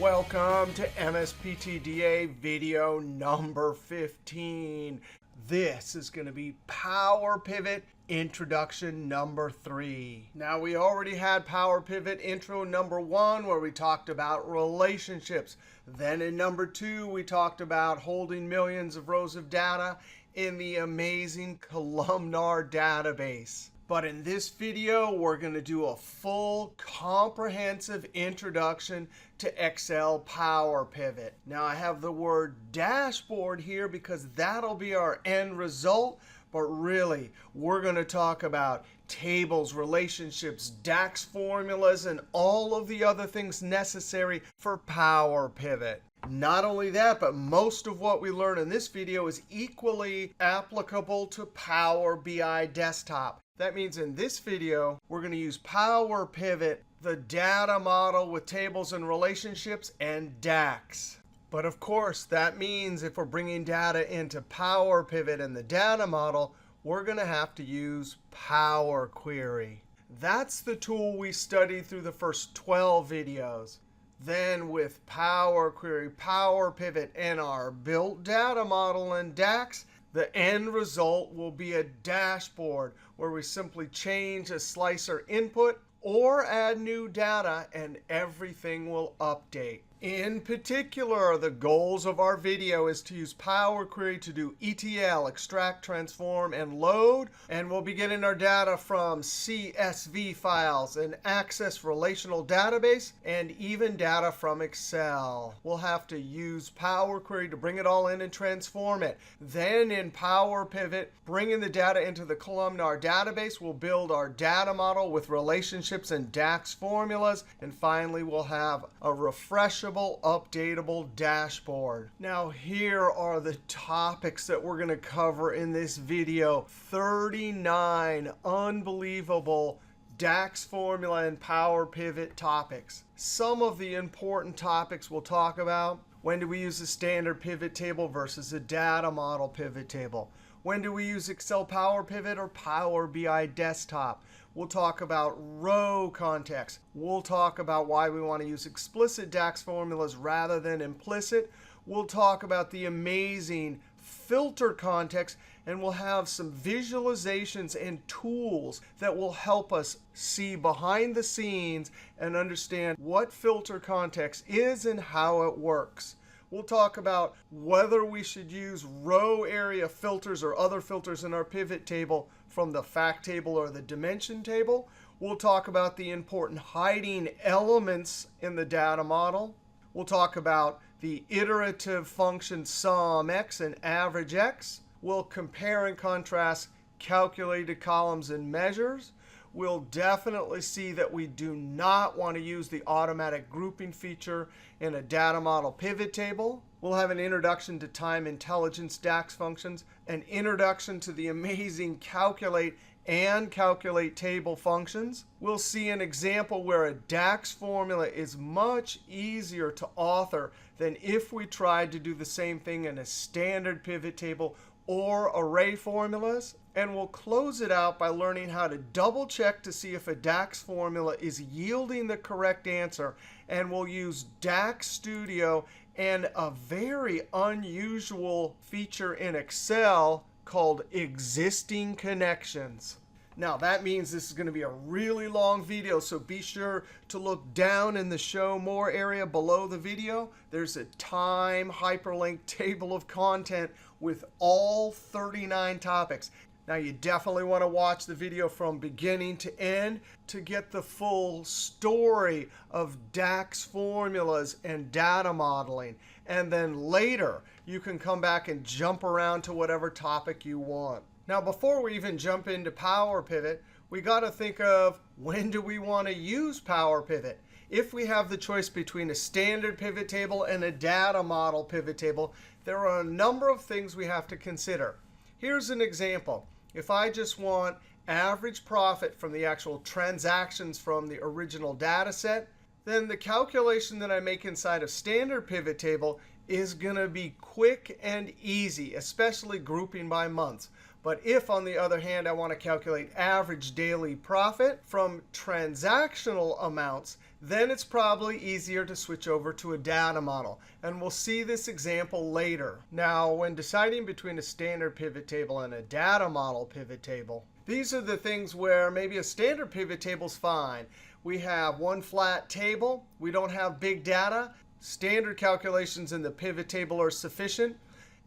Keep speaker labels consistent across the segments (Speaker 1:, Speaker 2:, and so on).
Speaker 1: Welcome to MSPTDA video number 15. This is going to be Power Pivot Introduction number 3. Now, we already had Power Pivot Intro number 1 where we talked about relationships. Then in number 2, we talked about holding millions of rows of data in the amazing columnar database. But in this video, we're going to do a full comprehensive introduction to Excel Power Pivot. Now, I have the word dashboard here because that'll be our end result. But really, we're going to talk about tables, relationships, DAX formulas, and all of the other things necessary for Power Pivot. Not only that, but most of what we learn in this video is equally applicable to Power BI Desktop. That means in this video, we're going to use Power Pivot, the data model with tables and relationships, and DAX. But of course, that means if we're bringing data into Power Pivot and the data model, we're going to have to use Power Query. That's the tool we studied through the first 12 videos. Then with Power Query, Power Pivot, and our built data model and DAX, the end result will be a dashboard where we simply change a slicer input or add new data, and everything will update. In particular, the goals of our video is to use Power Query to do ETL, extract, transform, and load. And we'll be getting our data from CSV files and access relational database, and even data from Excel. We'll have to use Power Query to bring it all in and transform it. Then in Power Pivot, bringing the data into the columnar database, we'll build our data model with relationships and DAX formulas. And finally, we'll have a refreshable, updatable dashboard. Now, here are the topics that we're going to cover in this video. 39 unbelievable DAX formula and Power Pivot topics. Some of the important topics we'll talk about. When do we use a standard pivot table versus a data model pivot table? When do we use Excel Power Pivot or Power BI Desktop? We'll talk about row context. We'll talk about why we want to use explicit DAX formulas rather than implicit. We'll talk about the amazing filter context, and we'll have some visualizations and tools that will help us see behind the scenes and understand what filter context is and how it works. We'll talk about whether we should use row area filters or other filters in our pivot table from the fact table or the dimension table. We'll talk about the important hiding elements in the data model. We'll talk about the iterative function SUMX and AVERAGEX. We'll compare and contrast calculated columns and measures. We'll definitely see that we do not want to use the automatic grouping feature in a data model pivot table. We'll have an introduction to time intelligence DAX functions, an introduction to the amazing calculate and calculate table functions. We'll see an example where a DAX formula is much easier to author than if we tried to do the same thing in a standard pivot table or array formulas. And we'll close it out by learning how to double check to see if a DAX formula is yielding the correct answer. And we'll use DAX Studio and a very unusual feature in Excel called existing connections. Now, that means this is going to be a really long video, so be sure to look down in the Show More area below the video. There's a time hyperlink table of content with all 39 topics. Now, you definitely want to watch the video from beginning to end to get the full story of DAX formulas and data modeling. And then later, you can come back and jump around to whatever topic you want. Now, before we even jump into Power Pivot, we got to think of when do we want to use Power Pivot. If we have the choice between a standard pivot table and a data model pivot table, there are a number of things we have to consider. Here's an example. If I just want average profit from the actual transactions from the original data set, then the calculation that I make inside of standard pivot table is going to be quick and easy, especially grouping by months. But if, on the other hand, I want to calculate average daily profit from transactional amounts, then it's probably easier to switch over to a data model. And we'll see this example later. Now, when deciding between a standard pivot table and a data model pivot table, these are the things where maybe a standard pivot table is fine. We have one flat table. We don't have big data. Standard calculations in the pivot table are sufficient.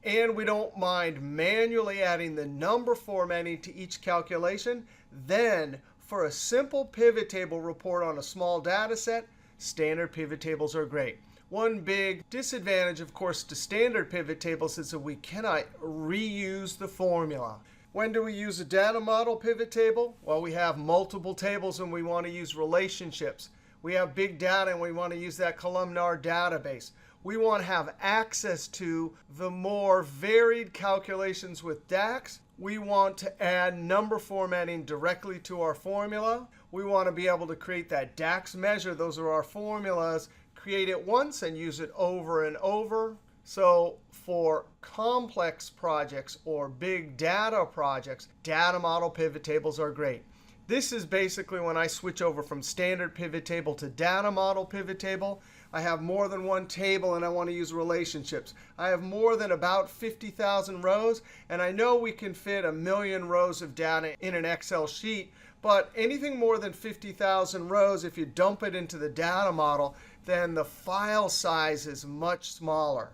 Speaker 1: And we don't mind manually adding the number formatting to each calculation. Then, for a simple pivot table report on a small data set, standard pivot tables are great. One big disadvantage, of course, to standard pivot tables is that we cannot reuse the formula. When do we use a data model pivot table? Well, we have multiple tables and we want to use relationships. We have big data and we want to use that columnar database. We want to have access to the more varied calculations with DAX. We want to add number formatting directly to our formula. We want to be able to create that DAX measure. Those are our formulas. Create it once and use it over and over. So for complex projects or big data projects, data model pivot tables are great. This is basically when I switch over from standard pivot table to data model pivot table. I have more than one table and I want to use relationships. I have more than about 50,000 rows, and I know we can fit 1 million rows of data in an Excel sheet. But anything more than 50,000 rows, if you dump it into the data model, then the file size is much smaller.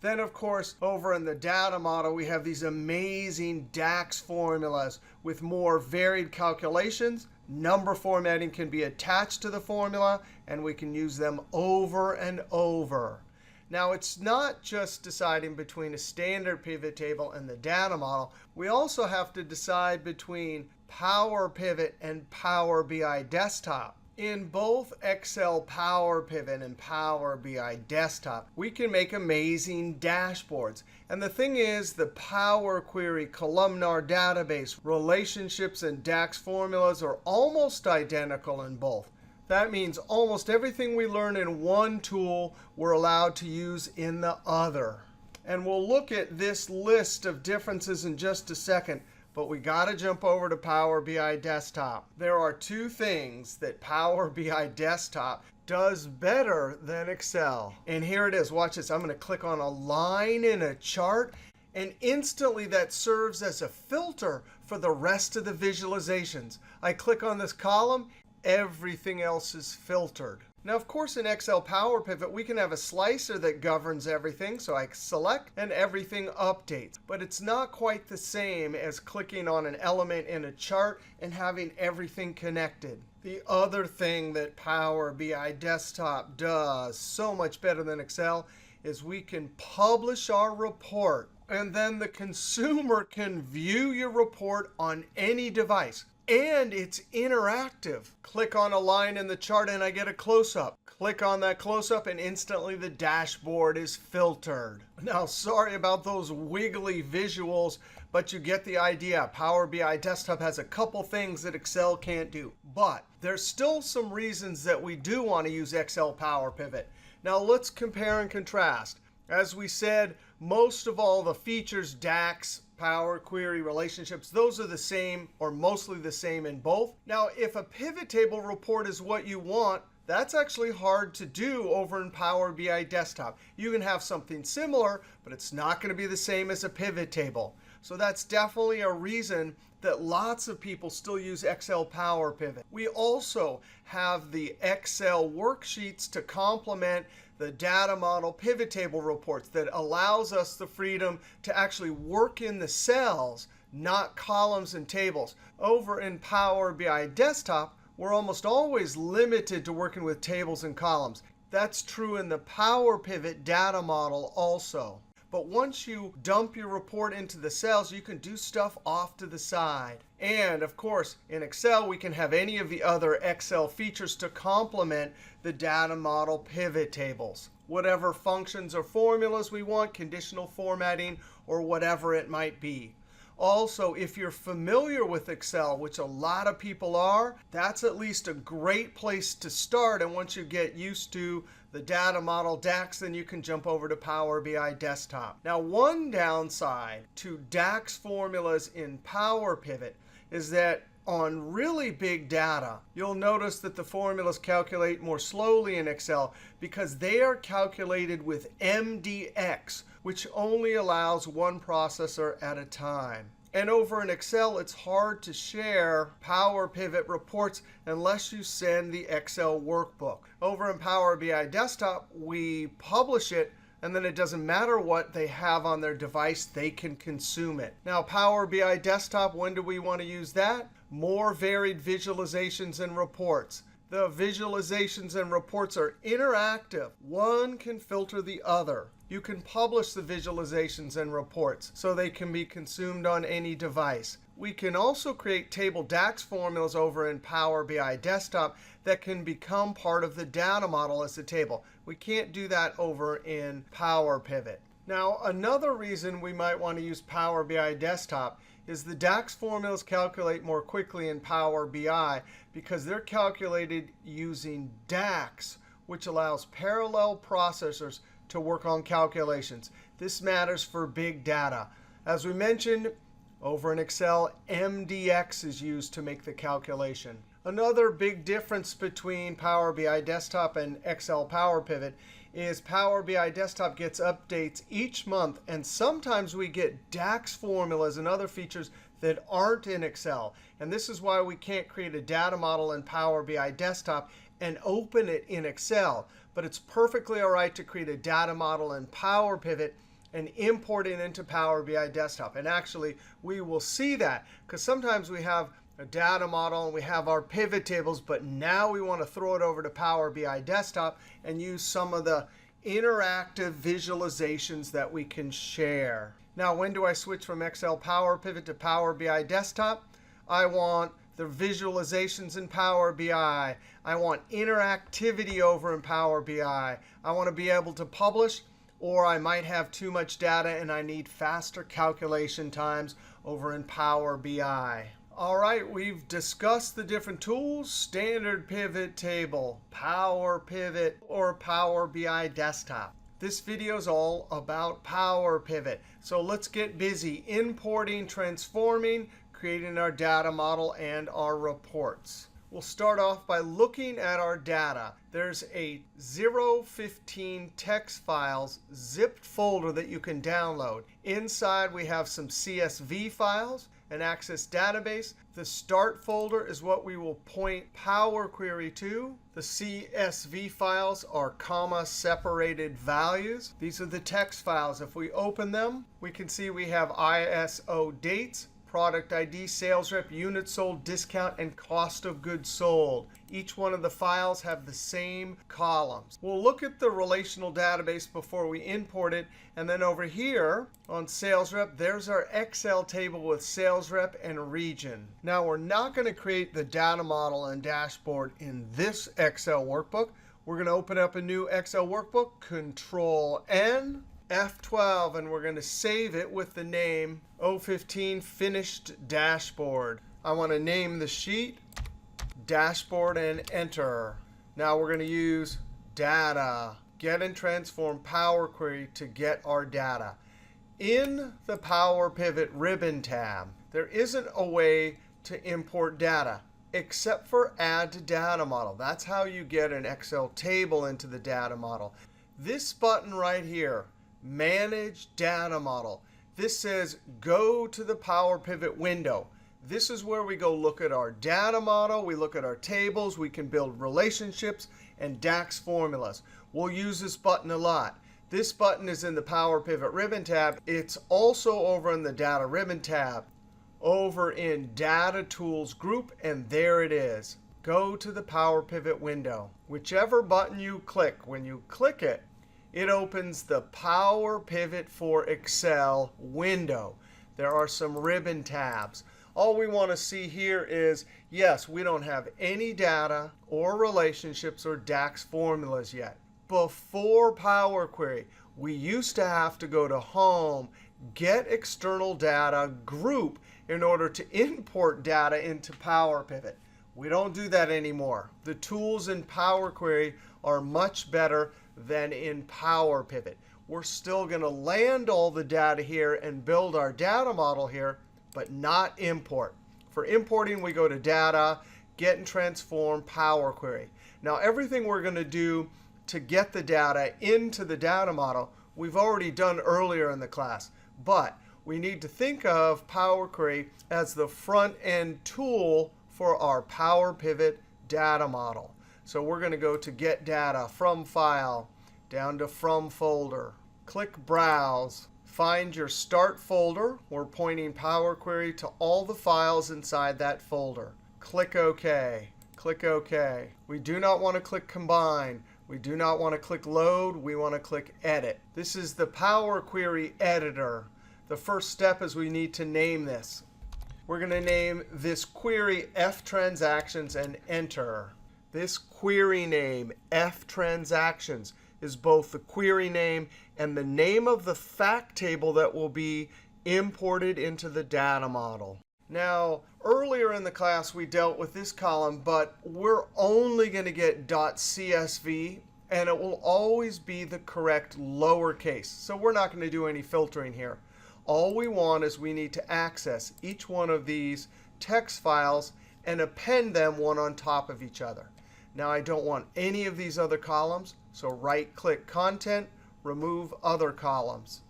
Speaker 1: Then, of course, over in the data model, we have these amazing DAX formulas with more varied calculations. Number formatting can be attached to the formula, and we can use them over and over. Now, it's not just deciding between a standard pivot table and the data model. We also have to decide between Power Pivot and Power BI Desktop. In both Excel Power Pivot and Power BI Desktop, we can make amazing dashboards. And the thing is, the Power Query columnar database, relationships, and DAX formulas are almost identical in both. That means almost everything we learn in one tool, we're allowed to use in the other. And we'll look at this list of differences in just a second. But we got to jump over to Power BI Desktop. There are two things that Power BI Desktop does better than Excel. And here it is. Watch this. I'm going to click on a line in a chart, and instantly that serves as a filter for the rest of the visualizations. I click on this column. Everything else is filtered. Now, of course, in Excel Power Pivot, we can have a slicer that governs everything. So I select, and everything updates. But it's not quite the same as clicking on an element in a chart and having everything connected. The other thing that Power BI Desktop does so much better than Excel is we can publish our report. And then the consumer can view your report on any device. And it's interactive. Click on a line in the chart and I get a close-up. Click on that close-up and instantly the dashboard is filtered. Now, sorry about those wiggly visuals, but you get the idea. Power BI Desktop has a couple things that Excel can't do. But there's still some reasons that we do want to use Excel Power Pivot. Now, let's compare and contrast. As we said, most of all the features, DAX, Power Query, relationships, those are the same or mostly the same in both. Now, if a pivot table report is what you want, that's actually hard to do over in Power BI Desktop. You can have something similar, but it's not going to be the same as a pivot table. So that's definitely a reason that lots of people still use Excel Power Pivot. We also have the Excel worksheets to complement the data model pivot table reports that allows us the freedom to actually work in the cells, not columns and tables. Over in Power BI Desktop, we're almost always limited to working with tables and columns. That's true in the Power Pivot data model also. But once you dump your report into the cells, you can do stuff off to the side. And of course, in Excel, we can have any of the other Excel features to complement the data model pivot tables. Whatever functions or formulas we want, conditional formatting, or whatever it might be. Also, if you're familiar with Excel, which a lot of people are, that's at least a great place to start. And once you get used to the data model DAX, then you can jump over to Power BI Desktop. Now, one downside to DAX formulas in Power Pivot is that on really big data, you'll notice that the formulas calculate more slowly in Excel because they are calculated with MDX, which only allows one processor at a time. And over in Excel, it's hard to share Power Pivot reports unless you send the Excel workbook. Over in Power BI Desktop, we publish it, and then it doesn't matter what they have on their device, they can consume it. Now, Power BI Desktop, when do we want to use that? More varied visualizations and reports. The visualizations and reports are interactive. One can filter the other. You can publish the visualizations and reports so they can be consumed on any device. We can also create table DAX formulas over in Power BI Desktop that can become part of the data model as a table. We can't do that over in Power Pivot. Now, another reason we might want to use Power BI Desktop is the DAX formulas calculate more quickly in Power BI because they're calculated using DAX, which allows parallel processors to work on calculations. This matters for big data. As we mentioned, over in Excel, MDX is used to make the calculation. Another big difference between Power BI Desktop and Excel Power Pivot is Power BI Desktop gets updates each month, and sometimes we get DAX formulas and other features that aren't in Excel. And this is why we can't create a data model in Power BI Desktop and open it in Excel. But it's perfectly all right to create a data model in Power Pivot and import it into Power BI Desktop. And actually, we will see that because sometimes we have a data model and we have our pivot tables, but now we want to throw it over to Power BI Desktop and use some of the interactive visualizations that we can share. Now, when do I switch from Excel Power Pivot to Power BI Desktop? I want the visualizations in Power BI. I want interactivity over in Power BI. I want to be able to publish, or I might have too much data and I need faster calculation times over in Power BI. All right, we've discussed the different tools: standard pivot table, Power Pivot, or Power BI Desktop. This video is all about Power Pivot. So let's get busy importing, transforming, creating our data model and our reports. We'll start off by looking at our data. There's a 015 text files zipped folder that you can download. Inside, we have some CSV files, an Access database. The start folder is what we will point Power Query to. The CSV files are comma separated values. These are the text files. If we open them, we can see we have ISO dates, product ID, sales rep, units sold, discount, and cost of goods sold. Each one of the files have the same columns. We'll look at the relational database before we import it. And then over here on sales rep, there's our Excel table with sales rep and region. Now, we're not going to create the data model and dashboard in this Excel workbook. We're going to open up a new Excel workbook, Control-N, F12, and we're going to save it with the name 015 Finished Dashboard. I want to name the sheet Dashboard and enter. Now we're going to use Data, Get and Transform Power Query to get our data. In the Power Pivot ribbon tab, there isn't a way to import data except for Add to Data Model. That's how you get an Excel table into the data model. This button right here, Manage Data Model. This says go to the Power Pivot window. This is where we go look at our data model. We look at our tables. We can build relationships and DAX formulas. We'll use this button a lot. This button is in the Power Pivot ribbon tab. It's also over in the Data ribbon tab, over in Data Tools group, and there it is. Go to the Power Pivot window. Whichever button you click, when you click it, it opens the Power Pivot for Excel window. There are some ribbon tabs. All we want to see here is, yes, we don't have any data or relationships or DAX formulas yet. Before Power Query, we used to have to go to Home, Get External Data, Group, in order to import data into Power Pivot. We don't do that anymore. The tools in Power Query are much better than in Power Pivot. We're still going to land all the data here and build our data model here, but not import. For importing, we go to Data, Get and Transform, Power Query. Now, everything we're going to do to get the data into the data model, we've already done earlier in the class. But we need to think of Power Query as the front-end tool for our Power Pivot data model. So we're going to go to Get Data, From File, down to From Folder. Click Browse. Find your Start folder. We're pointing Power Query to all the files inside that folder. Click OK. Click OK. We do not want to click Combine. We do not want to click Load. We want to click Edit. This is the Power Query Editor. The first step is we need to name this. We're going to name this query F Transactions and Enter. This query name, F Transactions, is both the query name and the name of the fact table that will be imported into the data model. Now, earlier in the class, we dealt with this column, but we're only going to get .csv, and it will always be the correct lowercase. So we're not going to do any filtering here. All we want is we need to access each one of these text files and append them one on top of each other. Now, I don't want any of these other columns, so right-click Content, Remove Other Columns.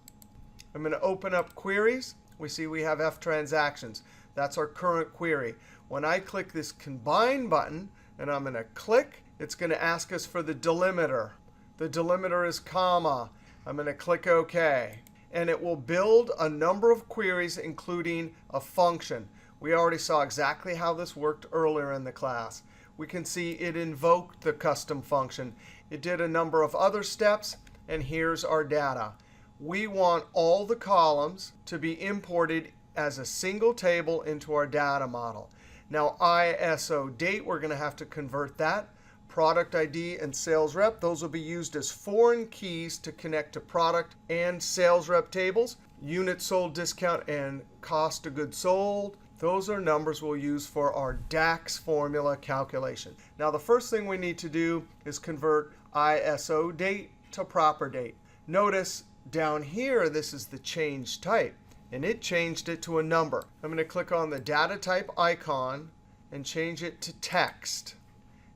Speaker 1: I'm going to open up Queries. We see we have F Transactions. That's our current query. When I click this Combine button, and I'm going to click, it's going to ask us for the delimiter. The delimiter is comma. I'm going to click OK. And it will build a number of queries, including a function. We already saw exactly how this worked earlier in the class. We can see it invoked the custom function. It did a number of other steps, and here's our data. We want all the columns to be imported as a single table into our data model. Now, ISO date, we're going to have to convert that. Product ID and sales rep, those will be used as foreign keys to connect to product and sales rep tables. Unit sold, discount, and cost of goods sold. Those are numbers we'll use for our DAX formula calculation. Now, the first thing we need to do is convert ISO date to proper date. Notice down here, this is the change type, and it changed it to a number. I'm going to click on the data type icon and change it to text.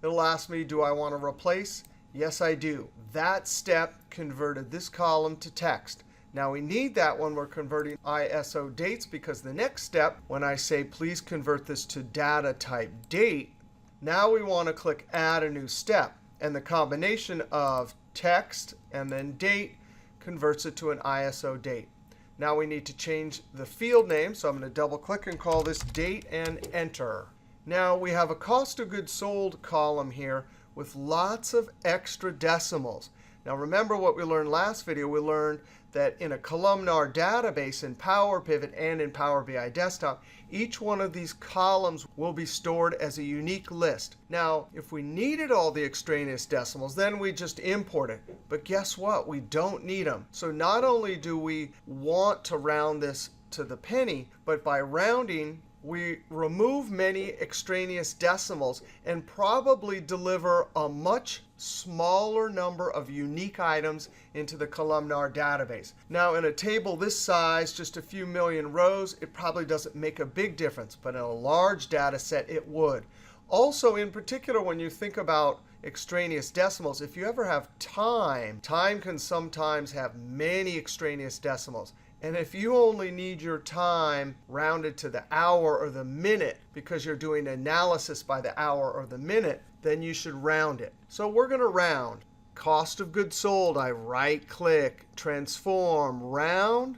Speaker 1: It'll ask me, do I want to replace? Yes, I do. That step converted this column to text. Now, we need that when we're converting ISO dates, because the next step, when I say please convert this to data type date, now we want to click Add a new step. And the combination of text and then date converts it to an ISO date. Now we need to change the field name. So I'm going to double click and call this date and enter. Now we have a cost of goods sold column here with lots of extra decimals. Now remember what we learned last video. We learned that in a columnar database in Power Pivot and in Power BI Desktop, each one of these columns will be stored as a unique list. Now, if we needed all the extraneous decimals, then we just import it. But guess what? We don't need them. So not only do we want to round this to the penny, but by rounding, we remove many extraneous decimals and probably deliver a much smaller number of unique items into the columnar database. Now, in a table this size, just a few million rows, it probably doesn't make a big difference. But in a large data set, it would. Also, in particular, when you think about extraneous decimals, if you ever have time can sometimes have many extraneous decimals. And if you only need your time rounded to the hour or the minute because you're doing analysis by the hour or the minute, then you should round it. So we're going to round. Cost of goods sold, I right-click, transform, round,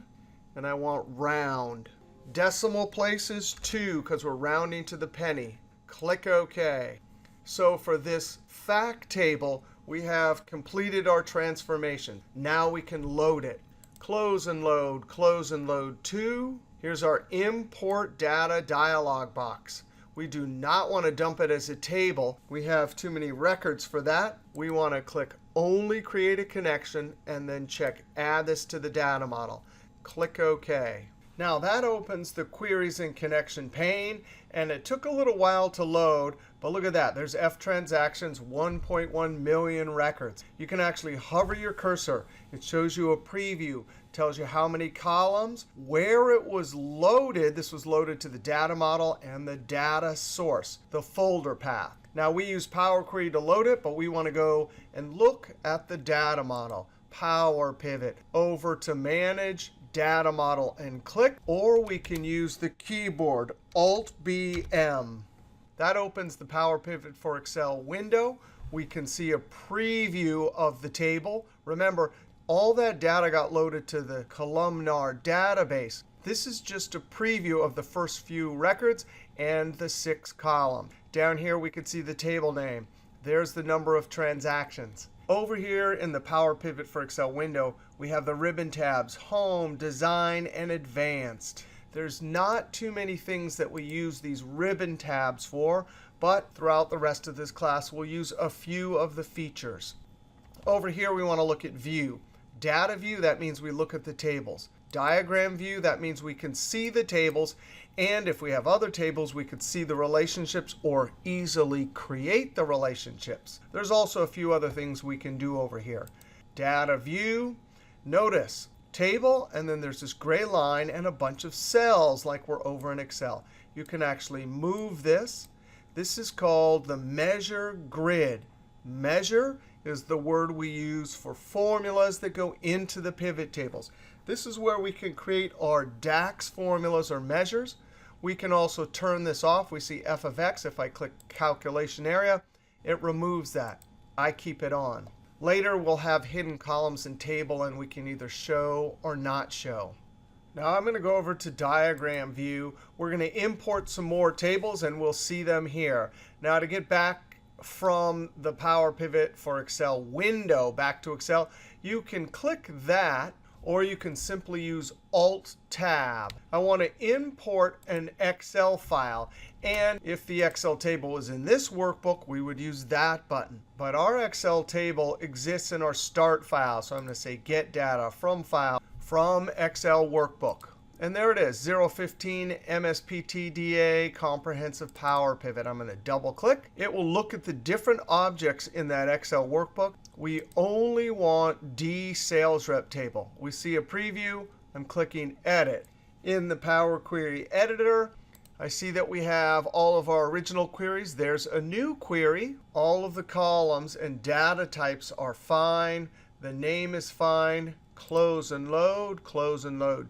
Speaker 1: and I want round. Decimal places 2 because we're rounding to the penny. Click OK. So for this fact table, we have completed our transformation. Now we can load it. Close and load 2. Here's our import data dialog box. We do not want to dump it as a table. We have too many records for that. We want to click Only Create a Connection and then check Add this to the data model. Click OK. Now that opens the queries and connection pane, and it took a little while to load, but look at that. There's F transactions, 1.1 million records. You can actually hover your cursor. It shows you a preview, tells you how many columns, where it was loaded. This was loaded to the data model and the data source, the folder path. Now we use Power Query to load it, but we want to go and look at the data model. Power Pivot, over to Manage Data Model and click, or we can use the keyboard, Alt-B-M. That opens the Power Pivot for Excel window. We can see a preview of the table. Remember, all that data got loaded to the columnar database. This is just a preview of the first few records and the 6 column. Down here, we can see the table name. There's the number of transactions. Over here in the Power Pivot for Excel window, we have the ribbon tabs, Home, Design, and Advanced. There's not too many things that we use these ribbon tabs for, but throughout the rest of this class, we'll use a few of the features. Over here, we want to look at View. Data View, that means we look at the tables. Diagram View, that means we can see the tables. And if we have other tables, we could see the relationships or easily create the relationships. There's also a few other things we can do over here. Data View, notice table, and then there's this gray line and a bunch of cells like we're over in Excel. You can actually move this. This is called the Measure Grid. Measure is the word we use for formulas that go into the pivot tables. This is where we can create our DAX formulas or measures. We can also turn this off. We see f of x. If I click calculation area, it removes that. I keep it on. Later, we'll have hidden columns in table, and we can either show or not show. Now I'm going to go over to diagram view. We're going to import some more tables, and we'll see them here. Now to get back from the Power Pivot for Excel window back to Excel, you can click that, or you can simply use Alt-Tab. I want to import an Excel file. And if the Excel table was in this workbook, we would use that button. But our Excel table exists in our Start file. So I'm going to say Get Data from File from Excel Workbook. And there it is, 015 MSPTDA Comprehensive Power Pivot. I'm going to double click. It will look at the different objects in that Excel workbook. We only want D sales rep table. We see a preview. I'm clicking Edit. In the Power Query Editor, I see that we have all of our original queries. There's a new query. All of the columns and data types are fine. The name is fine. Close and load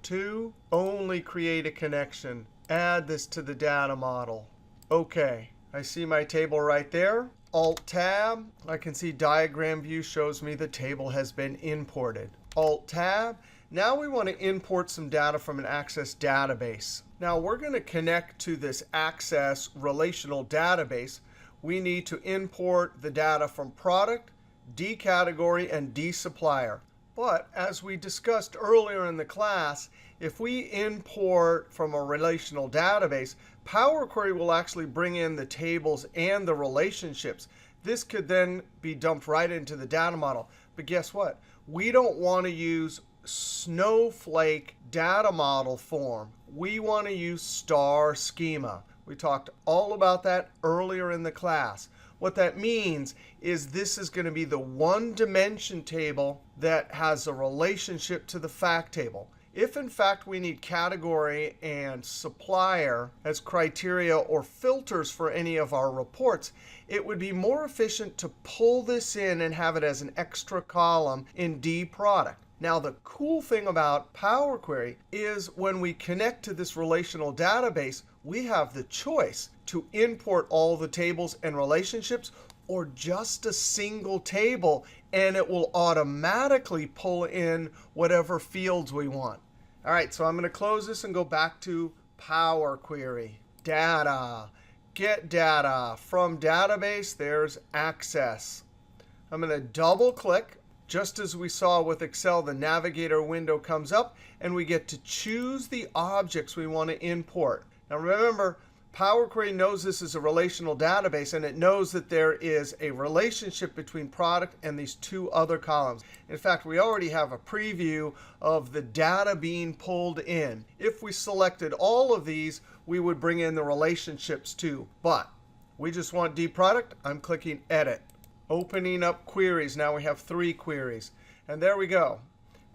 Speaker 1: to. Only create a connection. Add this to the data model. OK, I see my table right there. Alt-Tab. I can see diagram view shows me the table has been imported. Alt-Tab. Now we want to import some data from an Access database. Now we're going to connect to this Access relational database. We need to import the data from product, D category, and D supplier. But as we discussed earlier in the class, if we import from a relational database, Power Query will actually bring in the tables and the relationships. This could then be dumped right into the data model. But guess what? We don't want to use snowflake data model form. We want to use star schema. We talked all about that earlier in the class. What that means is this is going to be the one dimension table that has a relationship to the fact table. If, in fact, we need category and supplier as criteria or filters for any of our reports, it would be more efficient to pull this in and have it as an extra column in D product. Now, the cool thing about Power Query is when we connect to this relational database, we have the choice to import all the tables and relationships or just a single table, and it will automatically pull in whatever fields we want. All right, so I'm going to close this and go back to Power Query. Data. Get data. From database, there's Access. I'm going to double click. Just as we saw with Excel, the Navigator window comes up, and we get to choose the objects we want to import. Now remember, Power Query knows this is a relational database, and it knows that there is a relationship between product and these two other columns. In fact, we already have a preview of the data being pulled in. If we selected all of these, we would bring in the relationships too. But we just want dProduct. I'm clicking Edit. Opening up queries. Now we have 3 queries. And there we go.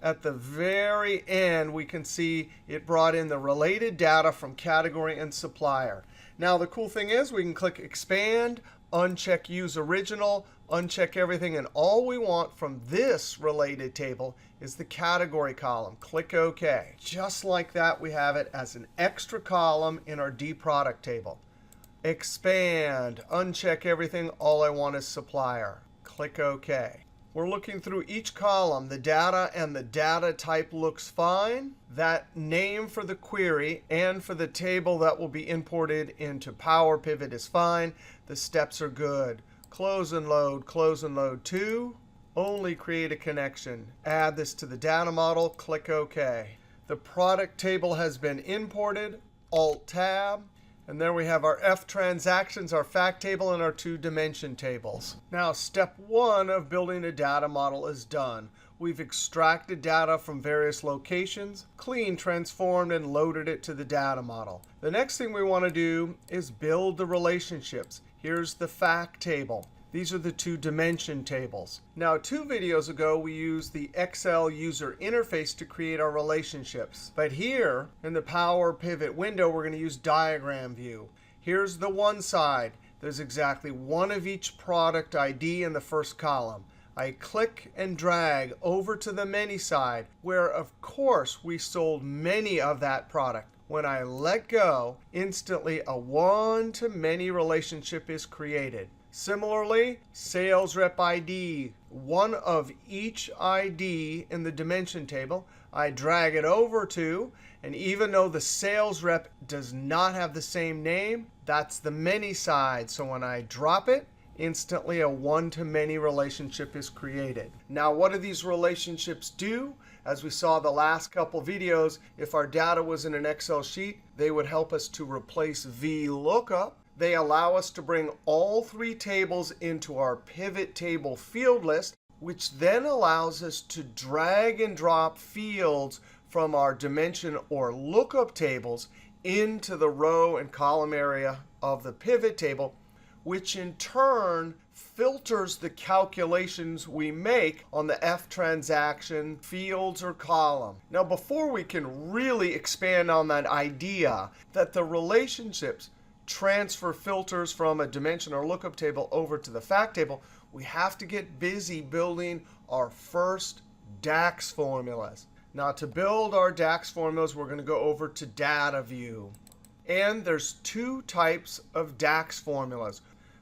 Speaker 1: At the very end, we can see it brought in the related data from category and supplier. Now, the cool thing is we can click Expand, uncheck Use Original, uncheck everything. And all we want from this related table is the category column. Click OK. Just like that, we have it as an extra column in our dProduct table. Expand, uncheck everything. All I want is supplier. Click OK. We're looking through each column. The data and the data type looks fine. That name for the query and for the table that will be imported into Power Pivot is fine. The steps are good. Close and load to. Only create a connection. Add this to the data model. Click OK. The product table has been imported. Alt-Tab. And there we have our F transactions, our fact table, and our 2-dimension tables. Now, step 1 of building a data model is done. We've extracted data from various locations, cleaned, transformed, and loaded it to the data model. The next thing we want to do is build the relationships. Here's the fact table. These are the 2-dimension tables. Now, 2 videos ago, we used the Excel user interface to create our relationships. But here, in the Power Pivot window, we're going to use diagram view. Here's the one side. There's exactly one of each product ID in the first column. I click and drag over to the many side, where, of course, we sold many of that product. When I let go, instantly a one-to-many relationship is created. Similarly, sales rep ID, one of each ID in the dimension table. I drag it over to, and even though the sales rep does not have the same name, that's the many side. So when I drop it, instantly a one-to-many relationship is created. Now, what do these relationships do? As we saw the last couple videos, if our data was in an Excel sheet, they would help us to replace VLOOKUP. They allow us to bring all 3 tables into our pivot table field list, which then allows us to drag and drop fields from our dimension or lookup tables into the row and column area of the pivot table, which in turn filters the calculations we make on the F transaction fields or column. Now, before we can really expand on that idea that the relationships transfer filters from a dimension or lookup table over to the fact table, we have to get busy building our first DAX formulas. Now, to build our DAX formulas, we're going to go over to Data View. And there's 2 types of DAX formulas.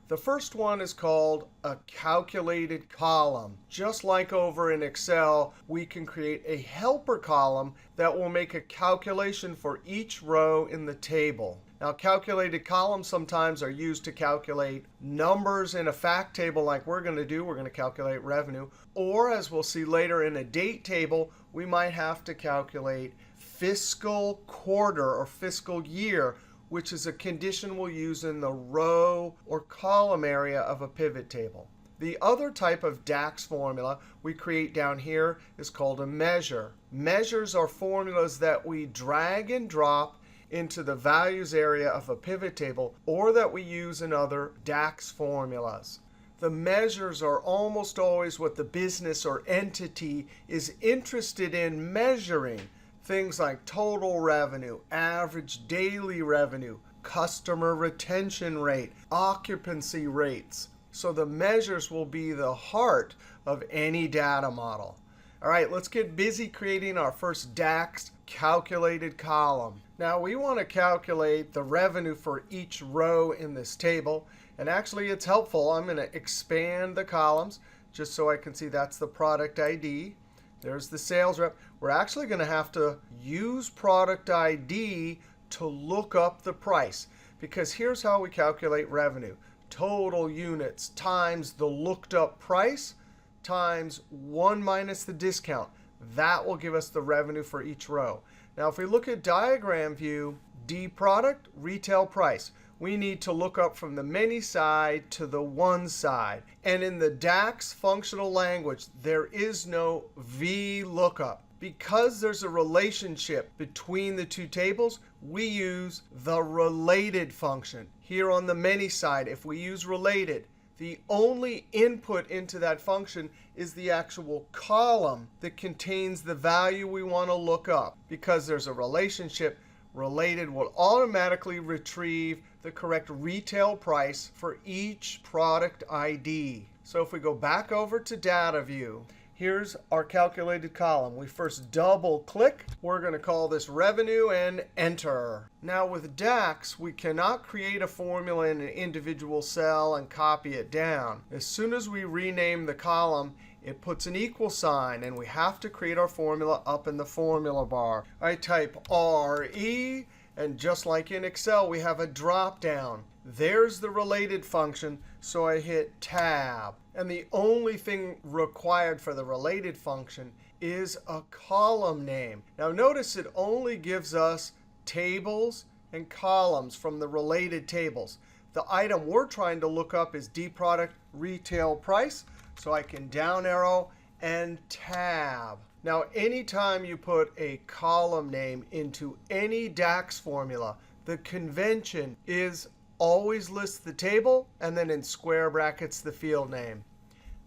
Speaker 1: The first one is called a calculated column. Just like over in Excel, we can create a helper column that will make a calculation for each row in the table. Now, calculated columns sometimes are used to calculate numbers in a fact table like we're going to do. We're going to calculate revenue. Or, as we'll see later in a date table, we might have to calculate fiscal quarter or fiscal year, which is a condition we'll use in the row or column area of a pivot table. The other type of DAX formula we create down here is called a measure. Measures are formulas that we drag and drop into the values area of a pivot table, or that we use in other DAX formulas. The measures are almost always what the business or entity is interested in measuring. Things like total revenue, average daily revenue, customer retention rate, occupancy rates. So the measures will be the heart of any data model. All right, let's get busy creating our first DAX calculated column. Now, we want to calculate the revenue for each row in this table. And actually, it's helpful. I'm going to expand the columns just so I can see that's the product ID. There's the sales rep. We're actually going to have to use product ID to look up the price, because here's how we calculate revenue. Total units times the looked up price times 1 minus the discount. That will give us the revenue for each row. Now, if we look at diagram view, dProduct, retail price. we need to look up from the many side to the one side. And in the DAX functional language, there is no VLOOKUP. Because there's a relationship between the two tables, we use the related function. Here on the many side, if we use related, the only input into that function is the actual column that contains the value we want to look up. Because there's a relationship, related will automatically retrieve the correct retail price for each product ID. So if we go back over to Data View, here's our calculated column. We first double click. We're going to call this revenue and enter. Now with DAX, we cannot create a formula in an individual cell and copy it down. As soon as we rename the column, it puts an equal sign, and we have to create our formula up in the formula bar. I type RE, and just like in Excel, we have a drop down. There's the related function, so I hit Tab. And the only thing required for the related function is a column name. Now notice it only gives us tables and columns from the related tables. The item we're trying to look up is dProduct retail price. So I can down arrow and tab. Now, anytime you put a column name into any DAX formula, the convention is always list the table and then in square brackets the field name.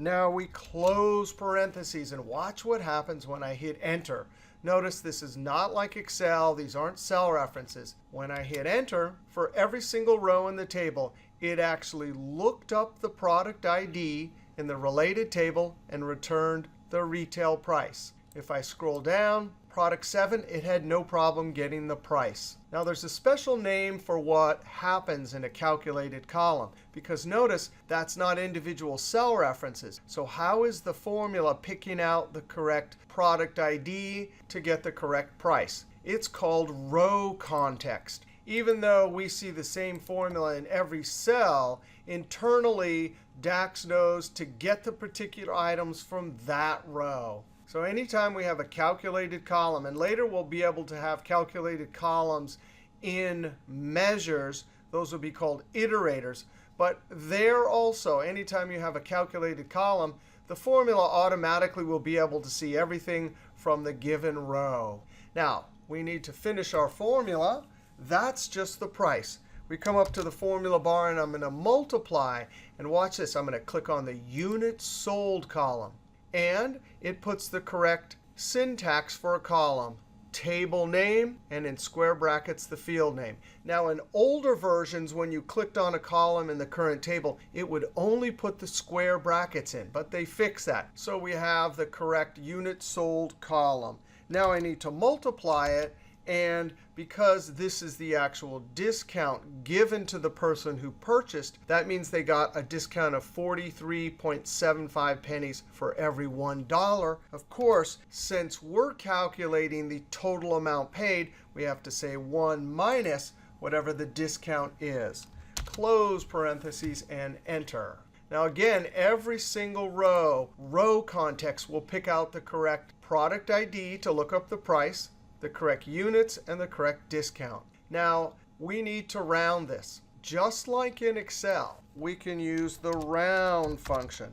Speaker 1: Now we close parentheses and watch what happens when I hit enter. Notice this is not like Excel. These aren't cell references. When I hit enter, for every single row in the table, it actually looked up the product ID in the related table and returned the retail price. If I scroll down, product 7, it had no problem getting the price. Now there's a special name for what happens in a calculated column, because notice that's not individual cell references. So how is the formula picking out the correct product ID to get the correct price? It's called row context. Even though we see the same formula in every cell, internally DAX knows to get the particular items from that row. So anytime we have a calculated column, and later we'll be able to have calculated columns in measures, those will be called iterators. But there also, anytime you have a calculated column, the formula automatically will be able to see everything from the given row. Now, we need to finish our formula. That's just the price. We come up to the formula bar, and I'm going to multiply. And watch this. I'm going to click on the units sold column. And it puts the correct syntax for a column. Table name, and in square brackets, the field name. Now, in older versions, when you clicked on a column in the current table, it would only put the square brackets in. But they fixed that. So we have the correct units sold column. Now I need to multiply it. And because this is the actual discount given to the person who purchased, that means they got a discount of 43.75 pennies for every $1. Of course, since we're calculating the total amount paid, we have to say 1 minus whatever the discount is. Close parentheses and enter. Now again, every single row context will pick out the correct product ID to look up the price, the correct units, and the correct discount. Now, we need to round this. Just like in Excel, we can use the round function.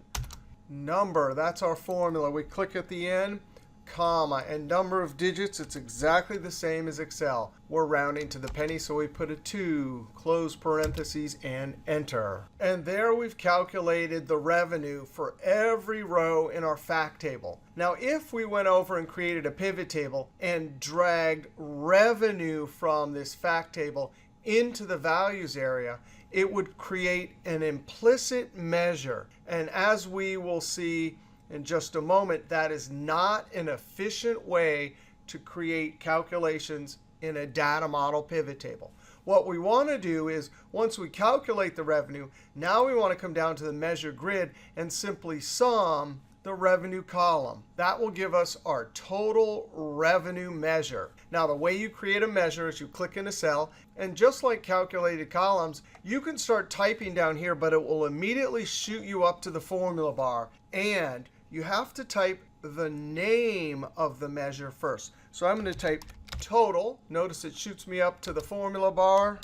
Speaker 1: Number, that's our formula. We click at the end, comma, and number of digits, it's exactly the same as Excel. We're rounding to the penny, so we put a 2, close parentheses, and enter. And there we've calculated the revenue for every row in our fact table. Now, if we went over and created a pivot table and dragged revenue from this fact table into the values area, it would create an implicit measure. And as we will see in just a moment, that is not an efficient way to create calculations in a data model pivot table. What we want to do is, once we calculate the revenue, now we want to come down to the measure grid and simply sum the revenue column. That will give us our total revenue measure. Now, the way you create a measure is you click in a cell, and just like calculated columns, you can start typing down here, but it will immediately shoot you up to the formula bar. And you have to type the name of the measure first. So I'm going to type total. Notice it shoots me up to the formula bar.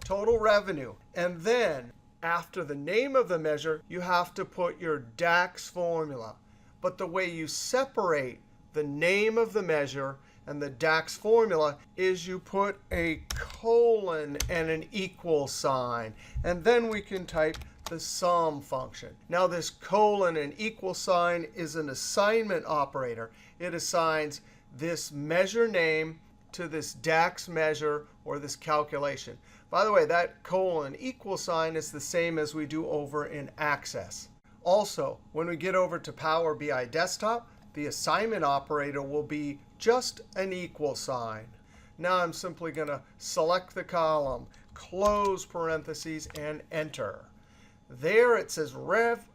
Speaker 1: total revenue. And then after the name of the measure, you have to put your DAX formula. But the way you separate the name of the measure and the DAX formula is you put a colon and an equal sign. And then we can type the SUM function. Now this colon and equal sign is an assignment operator. It assigns this measure name to this DAX measure or this calculation. By the way, that colon equal sign is the same as we do over in Access. Also, when we get over to Power BI Desktop, the assignment operator will be just an equal sign. Now I'm simply going to select the column, close parentheses, and enter. There it says rev ...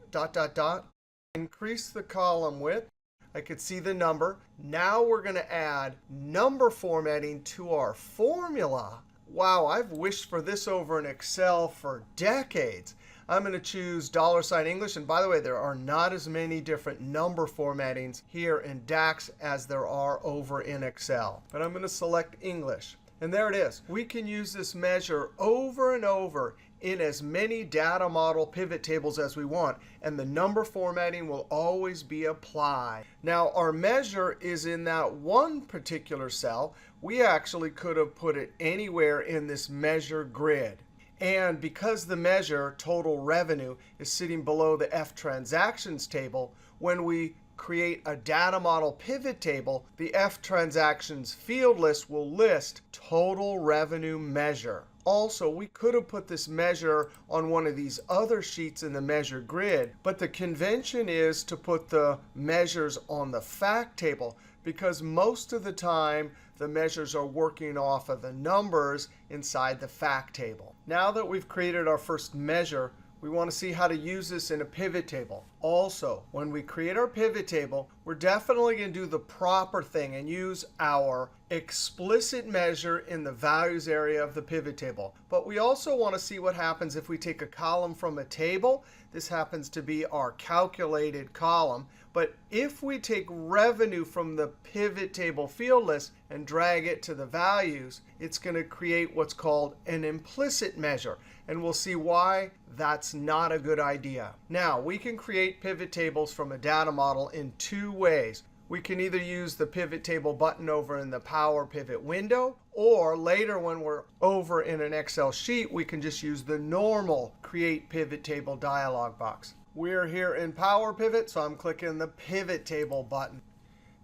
Speaker 1: Increase the column width. I could see the number. Now we're going to add number formatting to our formula. Wow, I've wished for this over in Excel for decades. I'm going to choose $English. And by the way, there are not as many different number formattings here in DAX as there are over in Excel. But I'm going to select English. And there it is. We can use this measure over and over in as many data model pivot tables as we want. And the number formatting will always be applied. Now, our measure is in that one particular cell. We actually could have put it anywhere in this measure grid. And because the measure, total revenue, is sitting below the F transactions table, when we create a data model pivot table, the F transactions field list will list total revenue measure. Also, we could have put this measure on one of these other sheets in the measure grid, but the convention is to put the measures on the fact table because most of the time the measures are working off of the numbers inside the fact table. Now that we've created our first measure, we want to see how to use this in a pivot table. Also, when we create our pivot table, we're definitely going to do the proper thing and use our explicit measure in the values area of the pivot table. But we also want to see what happens if we take a column from a table. This happens to be our calculated column. But if we take revenue from the pivot table field list and drag it to the values, it's going to create what's called an implicit measure. And we'll see why that's not a good idea. Now, we can create pivot tables from a data model in two ways. We can either use the pivot table button over in the Power Pivot window, or later when we're over in an Excel sheet, we can just use the normal Create Pivot Table dialog box. We're here in Power Pivot, so I'm clicking the Pivot Table button.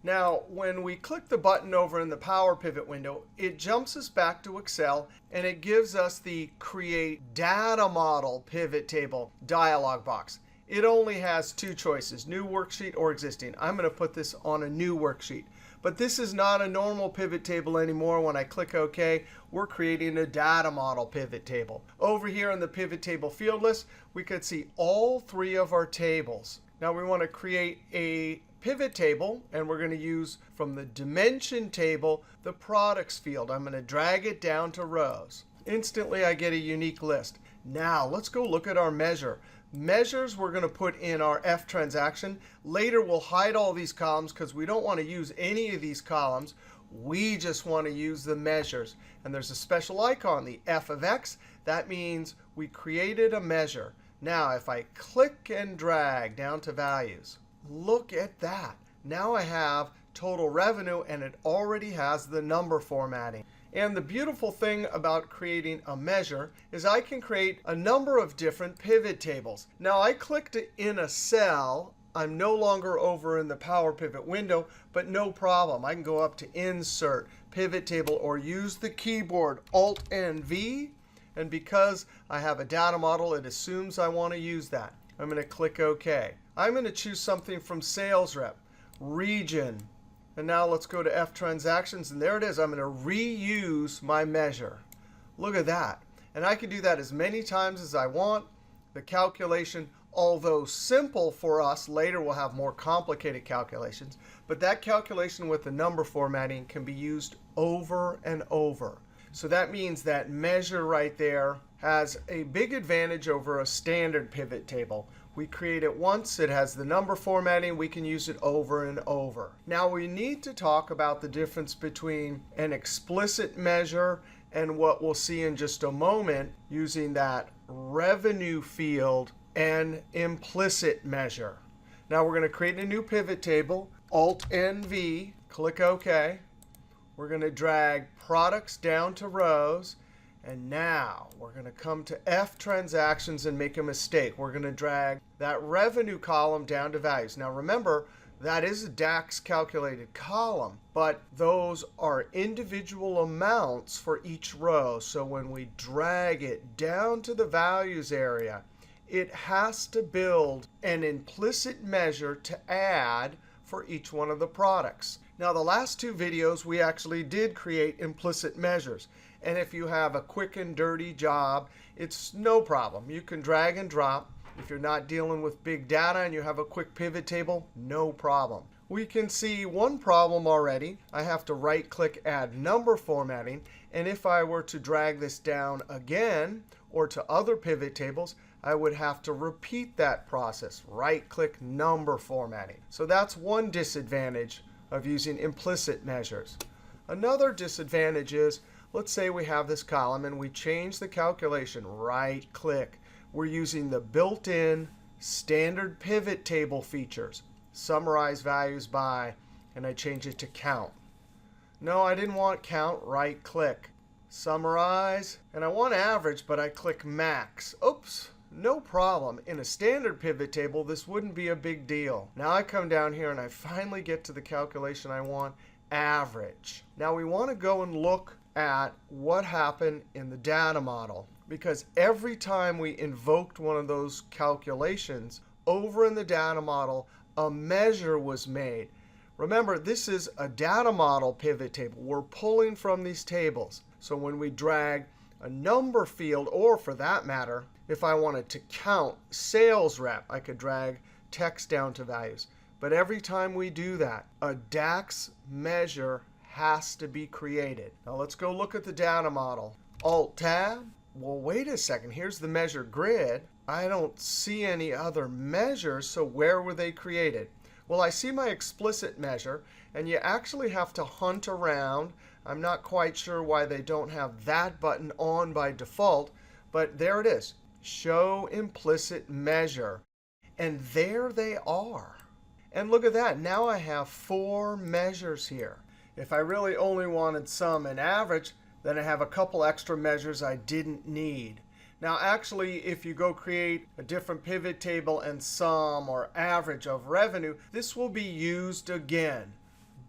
Speaker 1: Now, when we click the button over in the Power Pivot window, it jumps us back to Excel, and it gives us the Create Data Model Pivot Table dialog box. It only has two choices, New Worksheet or Existing. I'm going to put this on a New Worksheet. But this is not a normal pivot table anymore. When I click OK, we're creating a data model pivot table. Over here in the pivot table field list, we could see all three of our tables. Now we want to create a pivot table, and we're going to use from the dimension table the products field. I'm going to drag it down to rows. Instantly, I get a unique list. Now let's go look at our measure. Measures we're going to put in our F transaction. Later, we'll hide all these columns because we don't want to use any of these columns. We just want to use the measures. And there's a special icon, the F of X. That means we created a measure. Now, if I click and drag down to values, look at that. Now I have total revenue, and it already has the number formatting. And the beautiful thing about creating a measure is I can create a number of different pivot tables. Now, I clicked in a cell. I'm no longer over in the Power Pivot window, but no problem. I can go up to Insert, Pivot Table, or use the keyboard Alt and V. And because I have a data model, it assumes I want to use that. I'm going to click OK. I'm going to choose something from Sales Rep, Region. And now let's go to F transactions. And there it is. I'm going to reuse my measure. Look at that. And I can do that as many times as I want. The calculation, although simple for us, later we'll have more complicated calculations. But that calculation with the number formatting can be used over and over. So that means that measure right there has a big advantage over a standard pivot table. We create it once. It has the number formatting. We can use it over and over. Now, we need to talk about the difference between an explicit measure and what we'll see in just a moment using that revenue field and implicit measure. Now we're going to create a new pivot table, Alt-NV, click OK. We're going to drag products down to rows. And now we're going to come to F transactions and make a mistake. We're going to drag that revenue column down to values. Now remember, that is a DAX calculated column, but those are individual amounts for each row. So when we drag it down to the values area, it has to build an implicit measure to add for each one of the products. Now the last two videos, we actually did create implicit measures. And if you have a quick and dirty job, it's no problem. You can drag and drop. If you're not dealing with big data and you have a quick pivot table, no problem. We can see one problem already. I have to right-click Add Number Formatting. And if I were to drag this down again or to other pivot tables, I would have to repeat that process, right-click Number Formatting. So that's one disadvantage of using implicit measures. Another disadvantage is, let's say we have this column and we change the calculation, right-click. We're using the built-in standard pivot table features, summarize values by, and I change it to count. No, I didn't want count, right-click. Summarize, and I want average, but I click max. Oops, no problem. In a standard pivot table, this wouldn't be a big deal. Now I come down here and I finally get to the calculation I want, average. Now we want to go and look at what happened in the data model. Because every time we invoked one of those calculations, over in the data model, a measure was made. Remember, this is a data model pivot table. We're pulling from these tables. So when we drag a number field, or for that matter, if I wanted to count sales rep, I could drag text down to values. But every time we do that, a DAX measure has to be created. Now let's go look at the data model. Alt-Tab. Well, wait a second. Here's the measure grid. I don't see any other measures, so where were they created? Well, I see my explicit measure, and you actually have to hunt around. I'm not quite sure why they don't have that button on by default, but there it is. Show implicit measure. And there they are. And look at that. Now I have 4 measures here. If I really only wanted sum and average, then I have a couple extra measures I didn't need. Now, actually, if you go create a different pivot table and sum or average of revenue, this will be used again.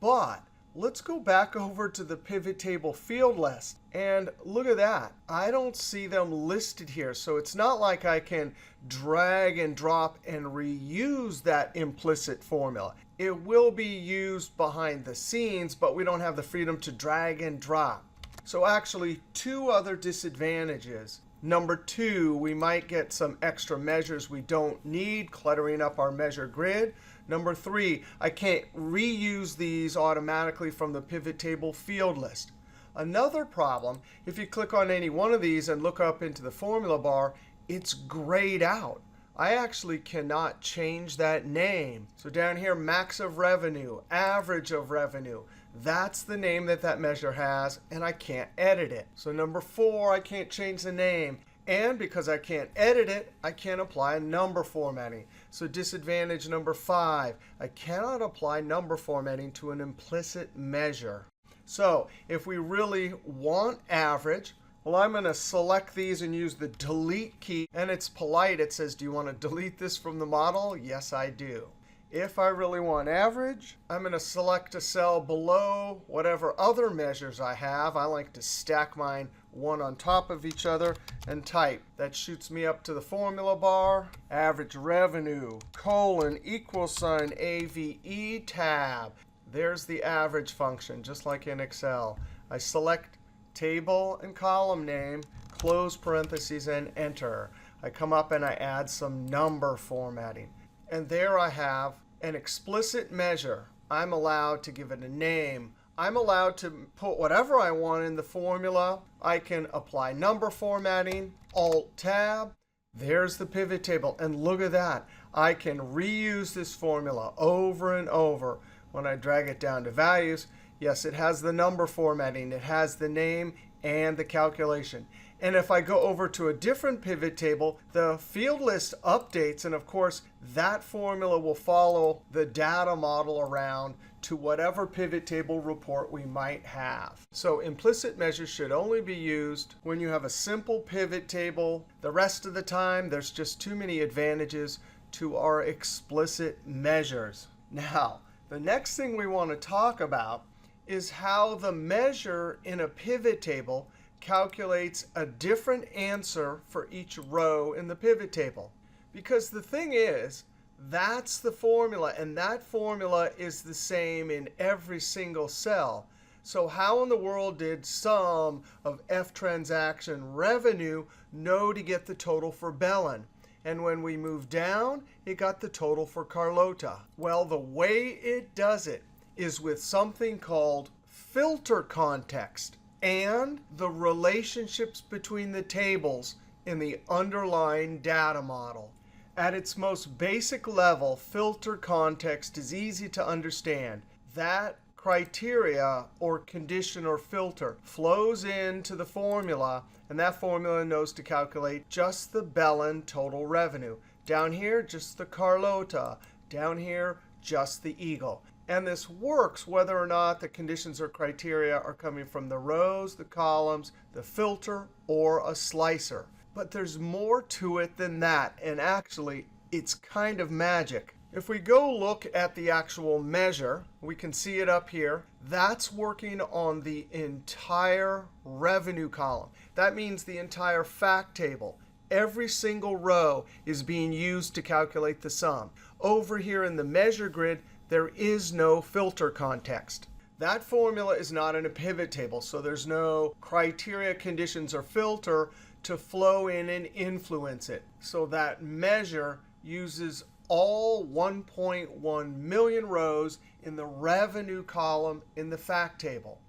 Speaker 1: But let's go back over to the pivot table field list. And look at that. I don't see them listed here. So it's not like I can drag and drop and reuse that implicit formula. It will be used behind the scenes, but we don't have the freedom to drag and drop. So actually, 2 other disadvantages. Number 2, we might get some extra measures we don't need, cluttering up our measure grid. Number 3, I can't reuse these automatically from the pivot table field list. Another problem, if you click on any one of these and look up into the formula bar, it's grayed out. I actually cannot change that name. So down here, max of revenue, average of revenue. That's the name that that measure has, and I can't edit it. So number 4, I can't change the name. And because I can't edit it, I can't apply number formatting. So disadvantage number 5, I cannot apply number formatting to an implicit measure. So if we really want average, well, I'm going to select these and use the delete key. And it's polite. It says, do you want to delete this from the model? Yes, I do. If I really want average, I'm going to select a cell below whatever other measures I have. I like to stack mine one on top of each other and type. That shoots me up to the formula bar. Average revenue, colon, equal sign, AVE tab. There's the average function, just like in Excel. I select table and column name, close parentheses, and enter. I come up and I add some number formatting. And there I have an explicit measure. I'm allowed to give it a name. I'm allowed to put whatever I want in the formula. I can apply number formatting, Alt-Tab. There's the pivot table. And look at that. I can reuse this formula over and over. When I drag it down to values, yes, it has the number formatting. It has the name and the calculation. And if I go over to a different pivot table, the field list updates. And of course, that formula will follow the data model around to whatever pivot table report we might have. So implicit measures should only be used when you have a simple pivot table. The rest of the time, there's just too many advantages to our explicit measures. Now, the next thing we want to talk about is how the measure in a pivot table calculates a different answer for each row in the pivot table. Because the thing is, that's the formula, and that formula is the same in every single cell. So how in the world did sum of F transaction revenue know to get the total for Belen? And when we move down, it got the total for Carlota. Well, the way it does it is with something called filter context and the relationships between the tables in the underlying data model. At its most basic level, filter context is easy to understand. That criteria or condition or filter flows into the formula, and that formula knows to calculate just the Belen total revenue. Down here, just the Carlota. Down here, just the Eagle. And this works whether or not the conditions or criteria are coming from the rows, the columns, the filter, or a slicer. But there's more to it than that. And actually, it's kind of magic. If we go look at the actual measure, we can see it up here. That's working on the entire revenue column. That means the entire fact table. Every single row is being used to calculate the sum. Over here in the measure grid, there is no filter context. That formula is not in a pivot table, so there's no criteria, conditions, or filter to flow in and influence it. So that measure uses all 1.1 million rows in the revenue column in the fact table.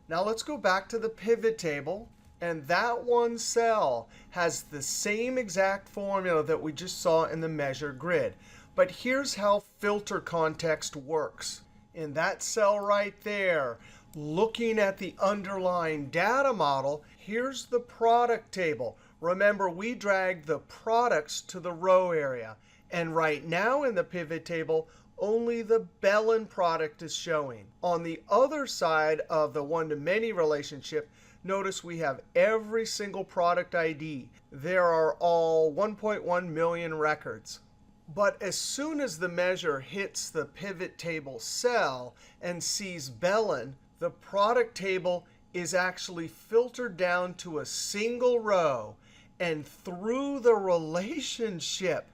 Speaker 1: Now let's go back to the pivot table. And that one cell has the same exact formula that we just saw in the measure grid. But here's how filter context works. In that cell right there, looking at the underlying data model, here's the product table. Remember, we dragged the products to the row area. And right now in the pivot table, only the Belen product is showing. On the other side of the one-to-many relationship, notice we have every single product ID. There are all 1.1 million records. But as soon as the measure hits the pivot table cell and sees Belen, the product table is actually filtered down to a single row. And through the relationship,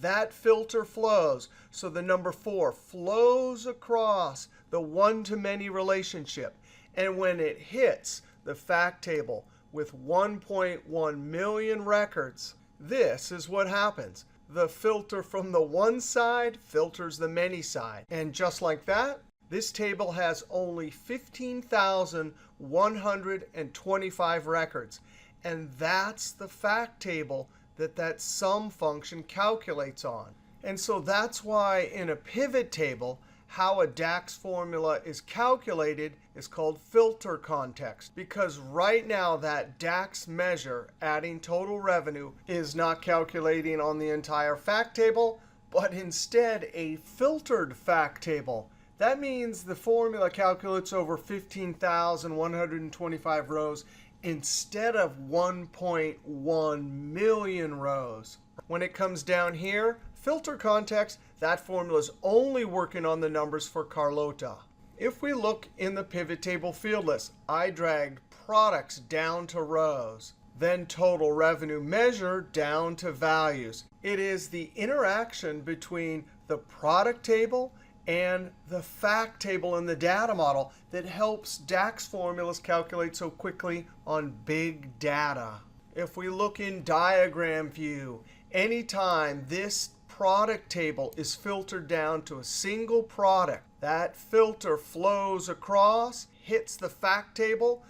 Speaker 1: that filter flows. So the number 4 flows across the one-to-many relationship. And when it hits the fact table with 1.1 million records, this is what happens. The filter from the one side filters the many side. And just like that, this table has only 15,125 records. And that's the fact table that sum function calculates on. And so that's why in a pivot table, how a DAX formula is calculated is called filter context. Because right now, that DAX measure, adding total revenue, is not calculating on the entire fact table, but instead a filtered fact table. That means the formula calculates over 15,125 rows instead of 1.1 million rows. When it comes down here, filter context, that formula is only working on the numbers for Carlota. If we look in the pivot table field list, I dragged products down to rows, then total revenue measure down to values. It is the interaction between the product table and the fact table in the data model that helps DAX formulas calculate so quickly on big data. If we look in diagram view, anytime this product table is filtered down to a single product, that filter flows across, hits the fact table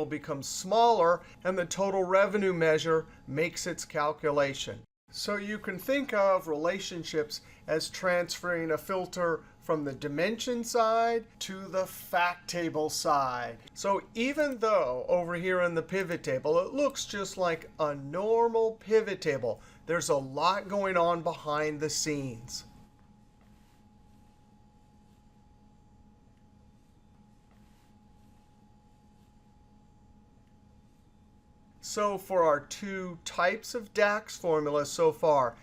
Speaker 1: becomes smaller, and the total revenue measure makes its calculation. So you can think of relationships as transferring a filter from the dimension side to the fact table side. So even though over here in the pivot table, it looks just like a normal pivot table, there's a lot going on behind the scenes. So for our two types of DAX formulas so far,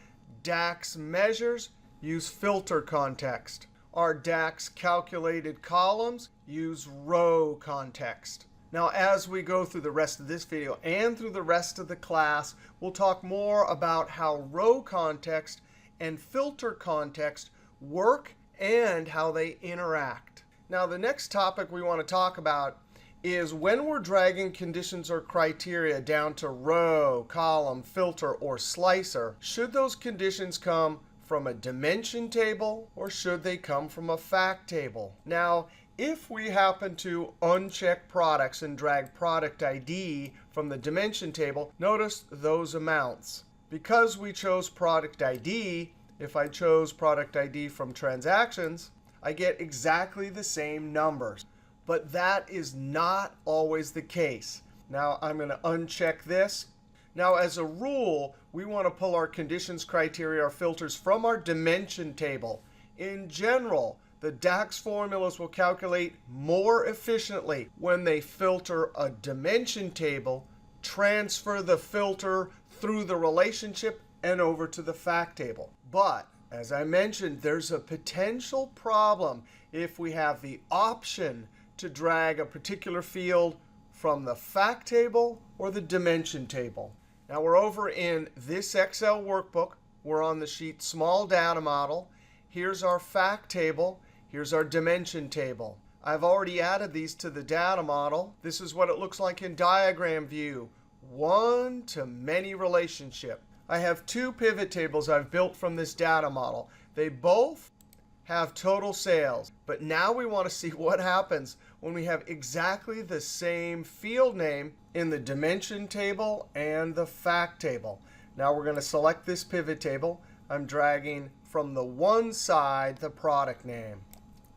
Speaker 1: DAX measures use filter context. Our DAX calculated columns use row context. Now, as we go through the rest of this video and through the rest of the class, we'll talk more about how row context and filter context work and how they interact. Now, the next topic we want to talk about is when we're dragging conditions or criteria down to row, column, filter, or slicer, should those conditions come from a dimension table or should they come from a fact table? Now, if we happen to uncheck products and drag product ID from the dimension table, notice those amounts. Because we chose product ID, if I chose product ID from transactions, I get exactly the same numbers. But that is not always the case. Now I'm going to uncheck this. Now as a rule, we want to pull our conditions, criteria, or filters from our dimension table. In general, the DAX formulas will calculate more efficiently when they filter a dimension table, transfer the filter through the relationship, and over to the fact table. But as I mentioned, there's a potential problem if we have the option to drag a particular field from the fact table or the dimension table. Now we're over in this Excel workbook. We're on the sheet Small Data Model. Here's our fact table. Here's our dimension table. I've already added these to the data model. This is what it looks like in diagram view. One-to-many relationship. I have two pivot tables I've built from this data model. They both have total sales. But now we want to see what happens when we have exactly the same field name in the dimension table and the fact table. Now we're going to select this pivot table. I'm dragging from the one side the product name.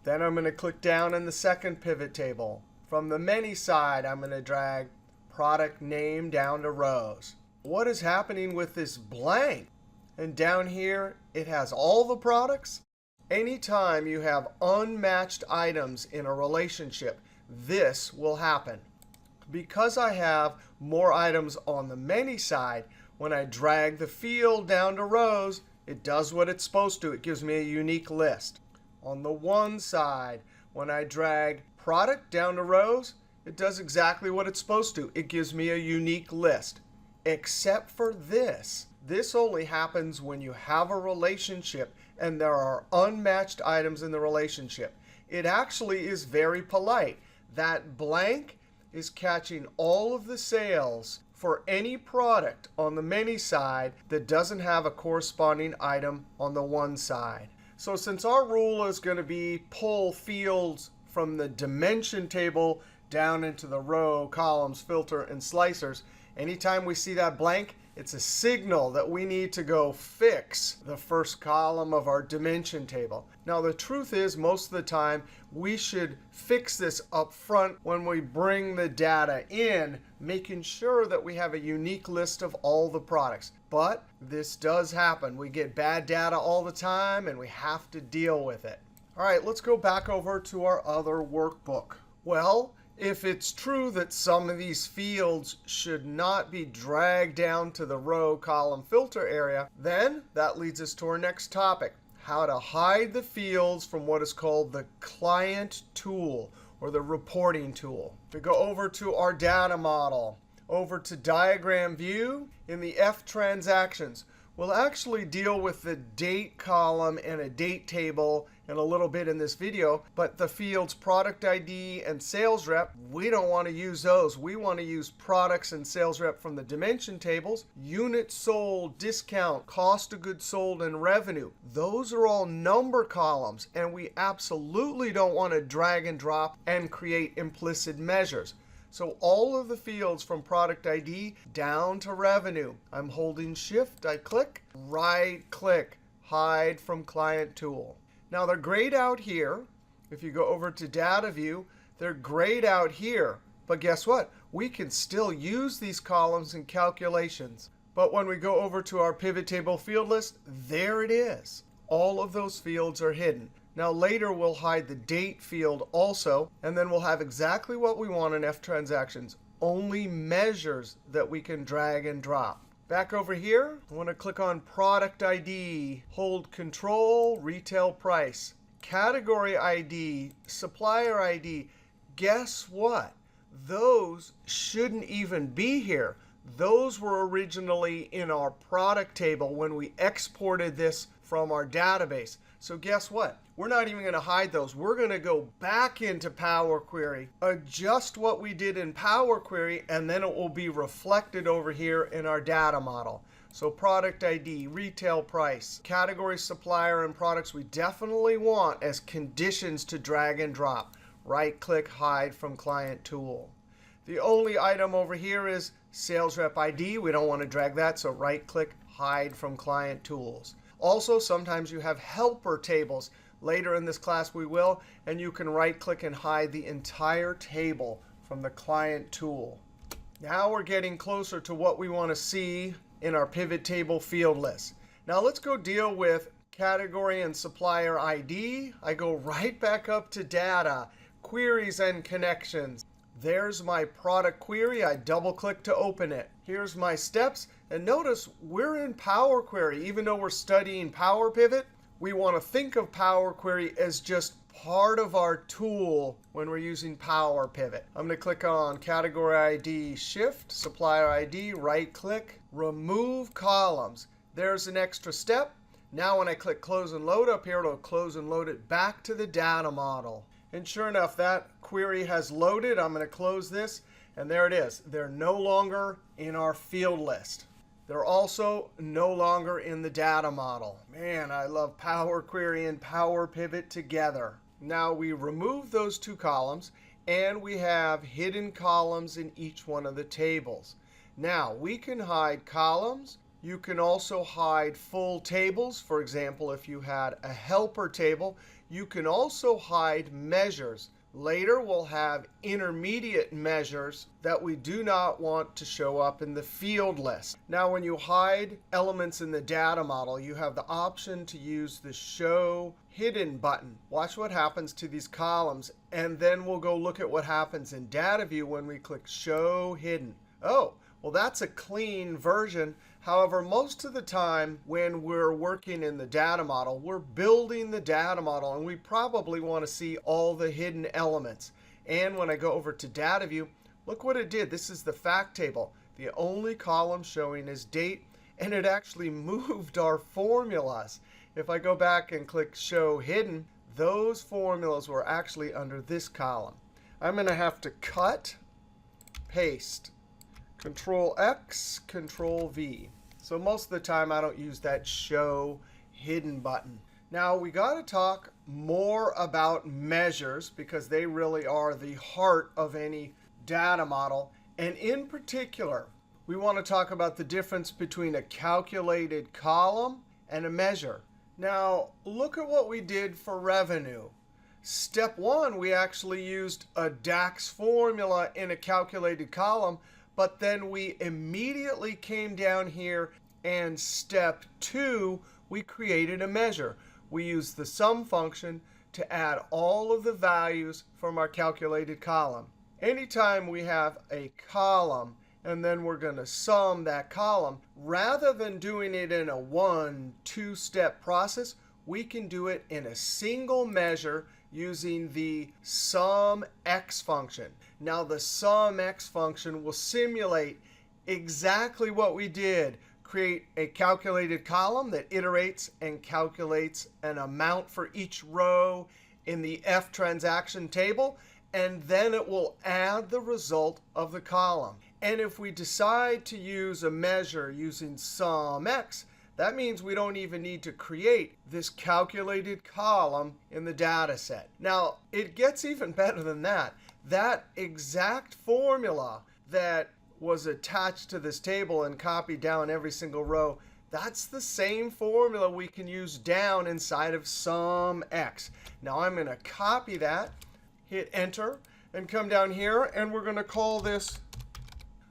Speaker 1: Then I'm going to click down in the second pivot table. From the many side, I'm going to drag product name down to rows. What is happening with this blank? And down here, it has all the products. Anytime you have unmatched items in a relationship, this will happen. Because I have more items on the many side, when I drag the field down to rows, it does what it's supposed to. It gives me a unique list. On the one side, when I drag product down to rows, it does exactly what it's supposed to. It gives me a unique list. Except for this. This only happens when you have a relationship and there are unmatched items in the relationship. It actually is very polite. That blank is catching all of the sales for any product on the many side that doesn't have a corresponding item on the one side. So since our rule is going to be pull fields from the dimension table down into the row, columns, filter, and slicers, anytime we see that blank, it's a signal that we need to go fix the first column of our dimension table. Now, the truth is, most of the time, we should fix this up front when we bring the data in, making sure that we have a unique list of all the products. But this does happen. We get bad data all the time, and we have to deal with it. All right, let's go back over to our other workbook. Well, if it's true that some of these fields should not be dragged down to the row, column, filter area, then that leads us to our next topic, how to hide the fields from what is called the client tool or the reporting tool. To go over to our data model, over to diagram view, in the F transactions, we'll actually deal with the date column and a date table in a little bit in this video. But the fields product ID and sales rep, we don't want to use those. We want to use products and sales rep from the dimension tables. Units sold, discount, cost of goods sold, and revenue. Those are all number columns. And we absolutely don't want to drag and drop and create implicit measures. So all of the fields from product ID down to revenue. I'm holding Shift. I click, right click, hide from client tool. Now, they're grayed out here. If you go over to Data View, they're grayed out here. But guess what? We can still use these columns in calculations. But when we go over to our pivot table field list, there it is. All of those fields are hidden. Now, later, we'll hide the date field also, and then we'll have exactly what we want in F transactions, only measures that we can drag and drop. Back over here, I want to click on Product ID, hold Control, Retail Price, Category ID, Supplier ID. Guess what? Those shouldn't even be here. Those were originally in our product table when we exported this from our database. So guess what? We're not even going to hide those. We're going to go back into Power Query, adjust what we did in Power Query, and then it will be reflected over here in our data model. So product ID, retail price, category, supplier, and products we definitely want as conditions to drag and drop. Right-click, hide from client tool. The only item over here is sales rep ID. We don't want to drag that, so right-click, hide from client tools. Also, sometimes you have helper tables. Later in this class, we will. And you can right-click and hide the entire table from the client tool. Now we're getting closer to what we want to see in our pivot table field list. Now let's go deal with category and supplier ID. I go right back up to data, queries and connections. There's my product query. I double-click to open it. Here's my steps. And notice we're in Power Query. Even though we're studying Power Pivot, we want to think of Power Query as just part of our tool when we're using Power Pivot. I'm going to click on Category ID, Shift, Supplier ID, right-click, Remove Columns. There's an extra step. Now when I click Close and Load up here, it'll close and load it back to the data model. And sure enough, that query has loaded. I'm going to close this. And there it is. They're no longer in our field list. They're also no longer in the data model. Man, I love Power Query and Power Pivot together. Now we remove those two columns, and we have hidden columns in each one of the tables. Now we can hide columns. You can also hide full tables. For example, if you had a helper table, you can also hide measures. Later, we'll have intermediate measures that we do not want to show up in the field list. Now, when you hide elements in the data model, you have the option to use the Show Hidden button. Watch what happens to these columns, and then we'll go look at what happens in Data View when we click Show Hidden. Oh, well, that's a clean version. However, most of the time when we're working in the data model, we're building the data model, and we probably want to see all the hidden elements. And when I go over to Data View, look what it did. This is the fact table. The only column showing is date, and it actually moved our formulas. If I go back and click Show Hidden, those formulas were actually under this column. I'm going to have to cut, paste, Control X, Control V. So most of the time, I don't use that Show Hidden button. Now, we got to talk more about measures because they really are the heart of any data model. And in particular, we want to talk about the difference between a calculated column and a measure. Now, look at what we did for revenue. Step one, we actually used a DAX formula in a calculated column. But then we immediately came down here, and step two, we created a measure. We used the SUM function to add all of the values from our calculated column. Anytime we have a column, and then we're going to sum that column, rather than doing it in a 1-2 step process, we can do it in a single measure using the SUMX function. Now, the SUMX function will simulate exactly what we did. Create a calculated column that iterates and calculates an amount for each row in the F transaction table, and then it will add the result of the column. And if we decide to use a measure using SUMX, that means we don't even need to create this calculated column in the data set. Now, it gets even better than that. That exact formula that was attached to this table and copied down every single row, That's the same formula we can use down inside of SUMX. Now I'm going to copy that, hit Enter, and come down here, and we're going to call this,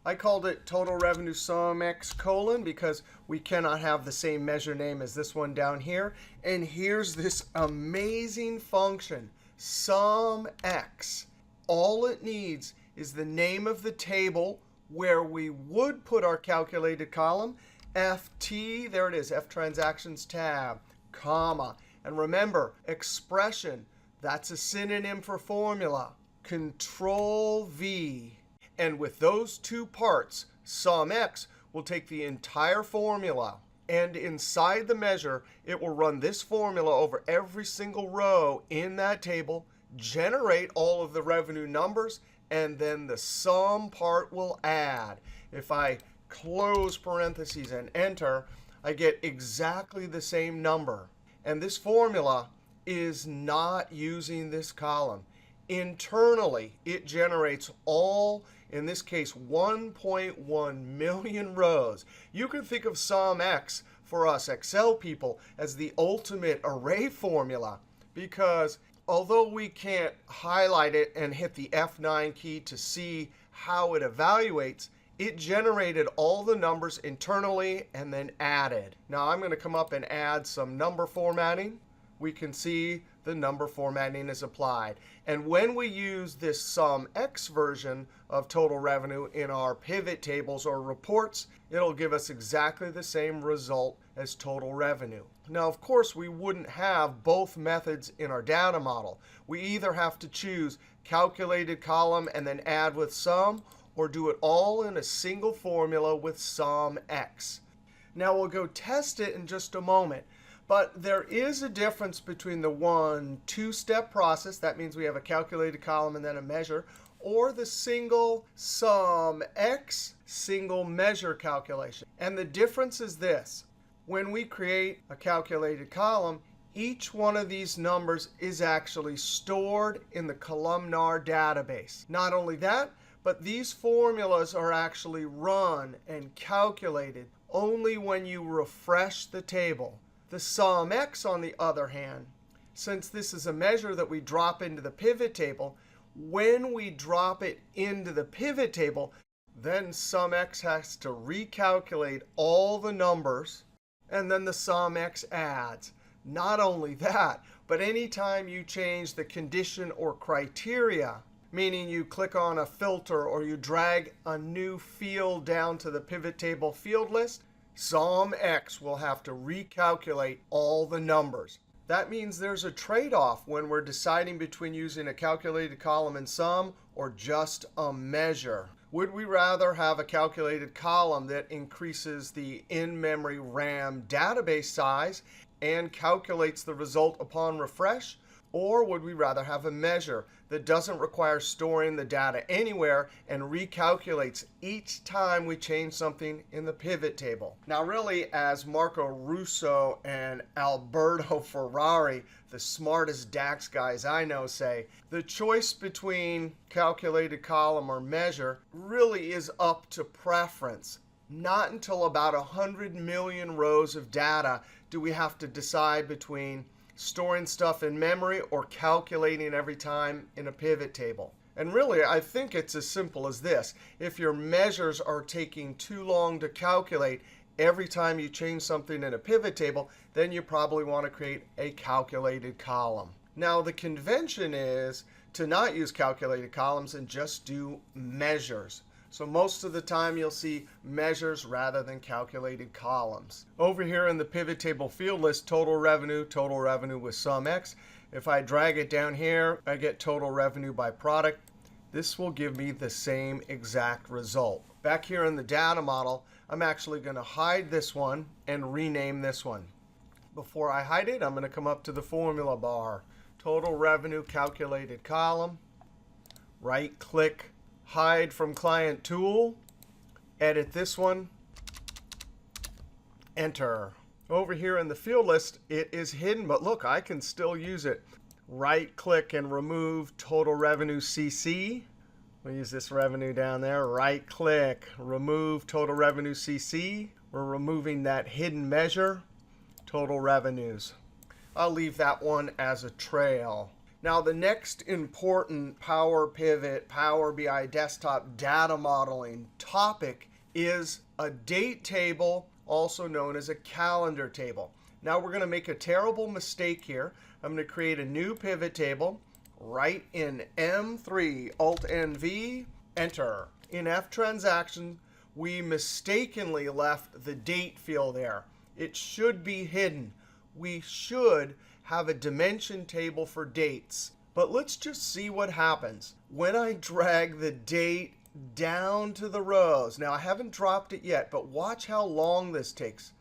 Speaker 1: I called it Total Revenue SUMX colon because we cannot have the same measure name as this one down here. And here's this amazing function, SUMX. All it needs is the name of the table where we would put our calculated column, FT, there it is, F Transactions tab, comma. And remember, expression, that's a synonym for formula. Control V. And with those two parts, SUMX will take the entire formula, and inside the measure, it will run this formula over every single row in that table, generate all of the revenue numbers, and then the sum part will add. If I close parentheses and enter, I get exactly the same number. And this formula is not using this column. Internally, it generates all, in this case, 1.1 million rows. You can think of SUMX for us Excel people as the ultimate array formula, because although we can't highlight it and hit the F9 key to see how it evaluates, it generated all the numbers internally and then added. Now I'm going to come up and add some number formatting. We can see the number formatting is applied. And when we use this SUMX version of total revenue in our pivot tables or reports, it'll give us exactly the same result as total revenue. Now, of course, we wouldn't have both methods in our data model. We either have to choose calculated column and then add with sum, or do it all in a single formula with SUMX. Now, we'll go test it in just a moment. But there is a difference between the 1-2-step process. That means we have a calculated column and then a measure, or the single SUMX single measure calculation. And the difference is this. When we create a calculated column, each one of these numbers is actually stored in the columnar database. Not only that, but these formulas are actually run and calculated only when you refresh the table. The SUMX, on the other hand, since this is a measure that we drop into the pivot table, when we drop it into the pivot table, then SUMX has to recalculate all the numbers, and then the SUMX adds. Not only that, but anytime you change the condition or criteria, meaning you click on a filter or you drag a new field down to the pivot table field list, SUMX will have to recalculate all the numbers. That means there's a trade-off when we're deciding between using a calculated column and sum or just a measure. Would we rather have a calculated column that increases the in-memory RAM database size and calculates the result upon refresh? Or would we rather have a measure that doesn't require storing the data anywhere and recalculates each time we change something in the pivot table? Now, really, as Marco Russo and Alberto Ferrari, the smartest DAX guys I know, say, the choice between calculated column or measure really is up to preference. Not until about 100 million rows of data do we have to decide between storing stuff in memory or calculating every time in a pivot table. And really, I think it's as simple as this. If your measures are taking too long to calculate every time you change something in a pivot table, then you probably want to create a calculated column. Now, the convention is to not use calculated columns and just do measures. So most of the time, you'll see measures rather than calculated columns. Over here in the pivot table field list, total revenue with SUMX. If I drag it down here, I get total revenue by product. This will give me the same exact result. Back here in the data model, I'm actually going to hide this one and rename this one. Before I hide it, I'm going to come up to the formula bar. Total revenue calculated column. Right-click. Hide from client tool, edit this one, enter. Over here in the field list, it is hidden, but look, I can still use it. Right click and remove total revenue CC. We'll use this revenue down there. Right click, remove total revenue CC. We're removing that hidden measure, total revenues. I'll leave that one as a trail. Now, the next important Power Pivot, Power BI desktop data modeling topic is a date table, also known as a calendar table. Now, we're going to make a terrible mistake here. I'm going to create a new pivot table, write in M3, Alt-N-V, Enter. In F transaction, we mistakenly left the date field there. It should be hidden. We should have a dimension table for dates. But let's just see what happens when I drag the date down to the rows. Now, I haven't dropped it yet, but watch how long this takes.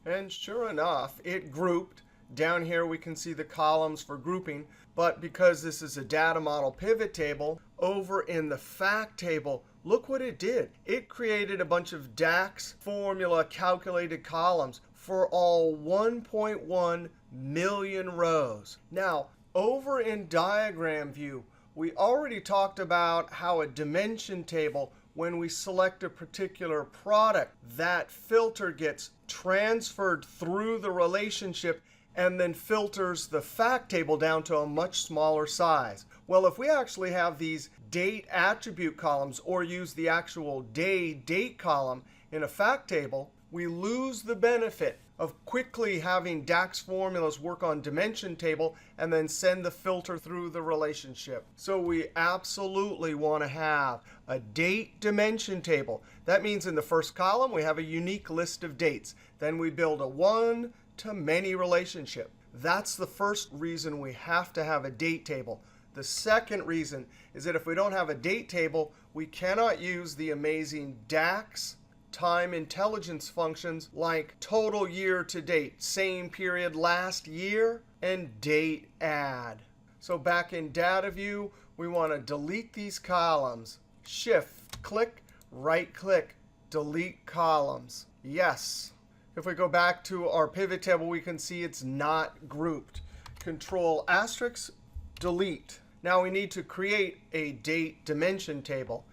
Speaker 1: And sure enough, it grouped. Down here, we can see the columns for grouping. But because this is a data model pivot table, over in the fact table, look what it did. It created a bunch of DAX formula calculated columns for all 1.1 million rows. Now, over in diagram view, we already talked about how a dimension table, when we select a particular product, that filter gets transferred through the relationship and then filters the fact table down to a much smaller size. Well, if we actually have these date attribute columns or use the actual day date column in a fact table, we lose the benefit of quickly having DAX formulas work on dimension table and then send the filter through the relationship. So we absolutely want to have a date dimension table. That means in the first column, we have a unique list of dates. Then we build a one-to-many relationship. That's the first reason we have to have a date table. The second reason is that if we don't have a date table, we cannot use the amazing DAX time intelligence functions like total year to date, same period last year, and date add. So back in data view, we want to delete these columns. Shift, click, right click, delete columns. Yes. If we go back to our pivot table, we can see it's not grouped. Control asterisk, delete. Now we need to create a date dimension table.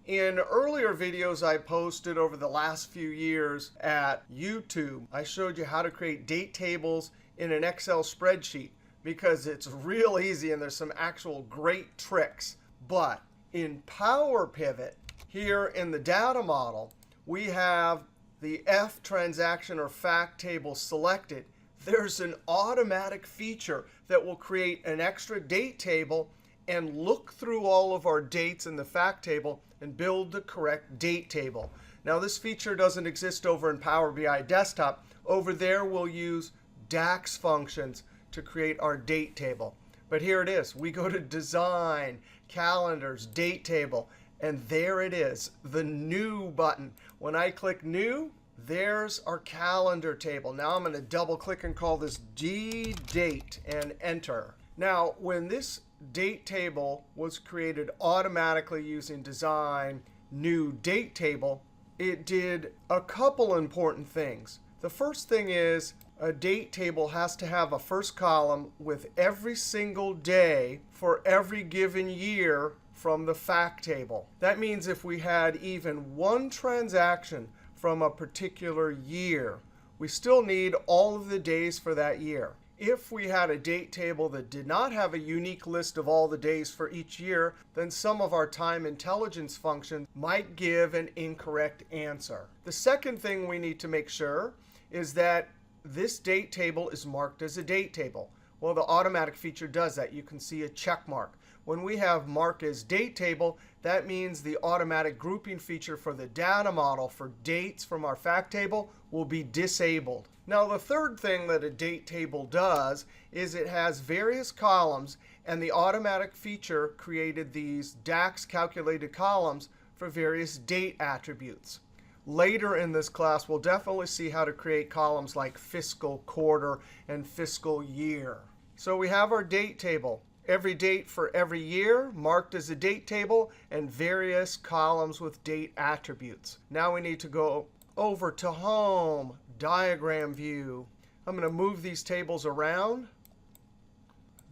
Speaker 1: In earlier videos I posted over the last few years at YouTube, I showed you how to create date tables in an Excel spreadsheet because it's real easy and there's some actual great tricks. But in Power Pivot, here in the data model, we have the F transaction or fact table selected. There's an automatic feature that will create an extra date table and look through all of our dates in the fact table and build the correct date table. Now, this feature doesn't exist over in Power BI Desktop. Over there, we'll use DAX functions to create our date table. But here it is. We go to Design, Calendars, Date Table, and there it is, the New button. When I click New, there's our calendar table. Now I'm going to double click and call this Date and Enter. Now, when this date table was created automatically using Design, New Date Table, it did a couple important things. The first thing is a date table has to have a first column with every single day for every given year from the fact table. That means if we had even one transaction from a particular year, we still need all of the days for that year. If we had a date table that did not have a unique list of all the days for each year, then some of our time intelligence functions might give an incorrect answer. The second thing we need to make sure is that this date table is marked as a date table. Well, the automatic feature does that. You can see a check mark. When we have mark as date table, that means the automatic grouping feature for the data model for dates from our fact table will be disabled. Now, the third thing that a date table does is it has various columns, and the automatic feature created these DAX calculated columns for various date attributes. Later in this class, we'll definitely see how to create columns like fiscal quarter and fiscal year. So we have our date table. Every date for every year marked as a date table and various columns with date attributes. Now we need to go over to Home, Diagram View. I'm going to move these tables around.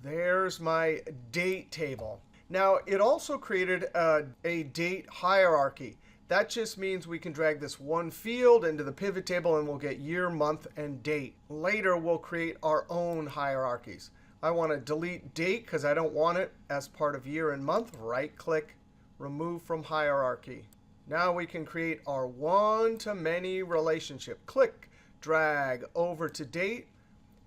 Speaker 1: There's my date table. Now, it also created a date hierarchy. That just means we can drag this one field into the pivot table and we'll get year, month, and date. Later, we'll create our own hierarchies. I want to delete date because I don't want it as part of year and month. Right-click, remove from hierarchy. Now we can create our one-to-many relationship. Click, drag over to date.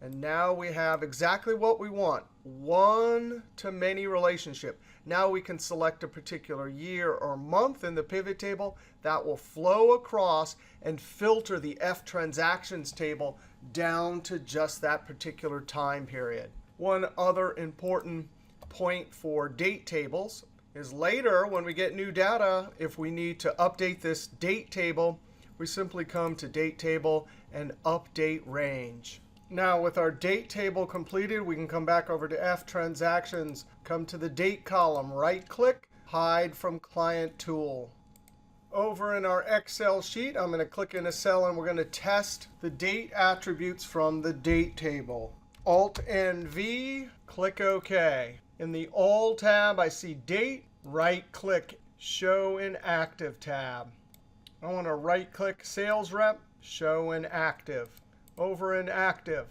Speaker 1: And now we have exactly what we want, one-to-many relationship. Now we can select a particular year or month in the pivot table. That will flow across and filter the F transactions table down to just that particular time period. One other important point for date tables is later when we get new data, if we need to update this date table, we simply come to Date Table and Update Range. Now, with our date table completed, we can come back over to F Transactions, come to the Date column, right-click, Hide from Client Tool. Over in our Excel sheet, I'm going to click in a cell, and we're going to test the date attributes from the Date table. Alt-N-V, click OK. In the All tab, I see Date, right-click, Show in Active tab. I want to right-click Sales Rep, Show in Active. Over in Active,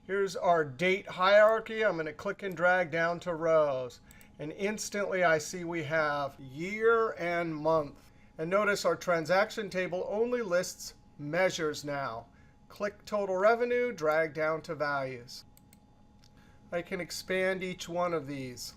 Speaker 1: here's our date hierarchy. I'm going to click and drag down to rows. And instantly, I see we have year and month. And notice our transaction table only lists measures now. Click Total Revenue, drag down to values. I can expand each one of these.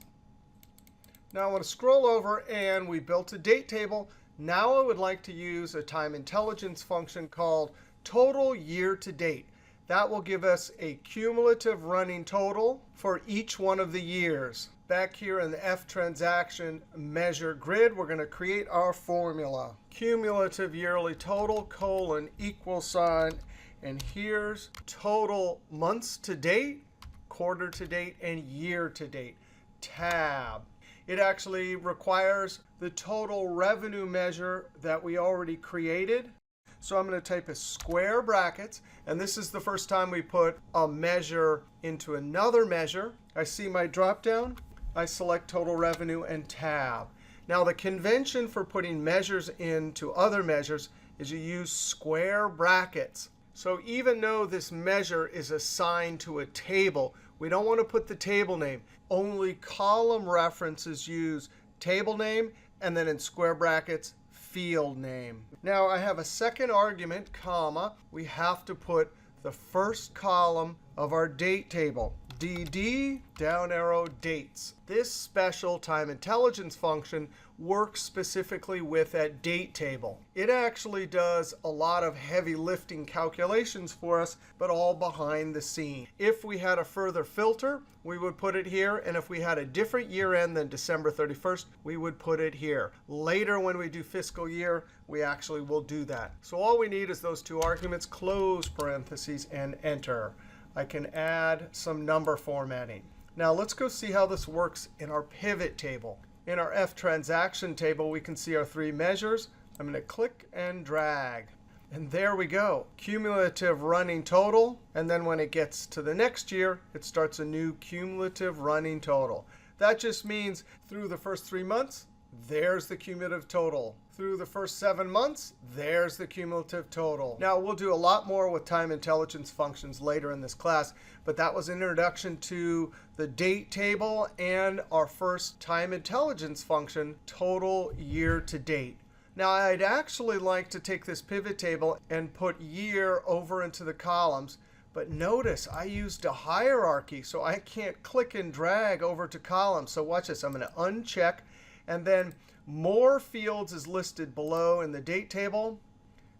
Speaker 1: Now I want to scroll over, and we built a date table. Now I would like to use a time intelligence function called Total Year to Date. That will give us a cumulative running total for each one of the years. Back here in the F transaction measure grid, we're going to create our formula. Cumulative yearly total, colon, equal sign. And here's total months to date, quarter to date, and year to date. Tab. It actually requires the total revenue measure that we already created. So I'm going to type a square brackets. And this is the first time we put a measure into another measure. I see my dropdown. I select total revenue and tab. Now, the convention for putting measures into other measures is you use square brackets. So even though this measure is assigned to a table, we don't want to put the table name. Only column references use table name, and then in square brackets, field name. Now, I have a second argument, comma. We have to put the first column of our date table. DD, down arrow, dates. This special time intelligence function works specifically with that date table. It actually does a lot of heavy lifting calculations for us, but all behind the scene. If we had a further filter, we would put it here. And if we had a different year end than December 31st, we would put it here. Later, when we do fiscal year, we actually will do that. So all we need is those two arguments, close parentheses, and enter. I can add some number formatting. Now let's go see how this works in our pivot table. In our F transaction table, we can see our three measures. I'm going to click and drag. And there we go. Cumulative running total. And then when it gets to the next year, it starts a new cumulative running total. That just means through the first 3 months, there's the cumulative total. Through the first 7 months, there's the cumulative total. Now, we'll do a lot more with time intelligence functions later in this class, but that was an introduction to the date table and our first time intelligence function, total year to date. Now, I'd actually like to take this pivot table and put year over into the columns. But notice I used a hierarchy, so I can't click and drag over to columns. So watch this. I'm going to uncheck. And then more fields is listed below in the date table.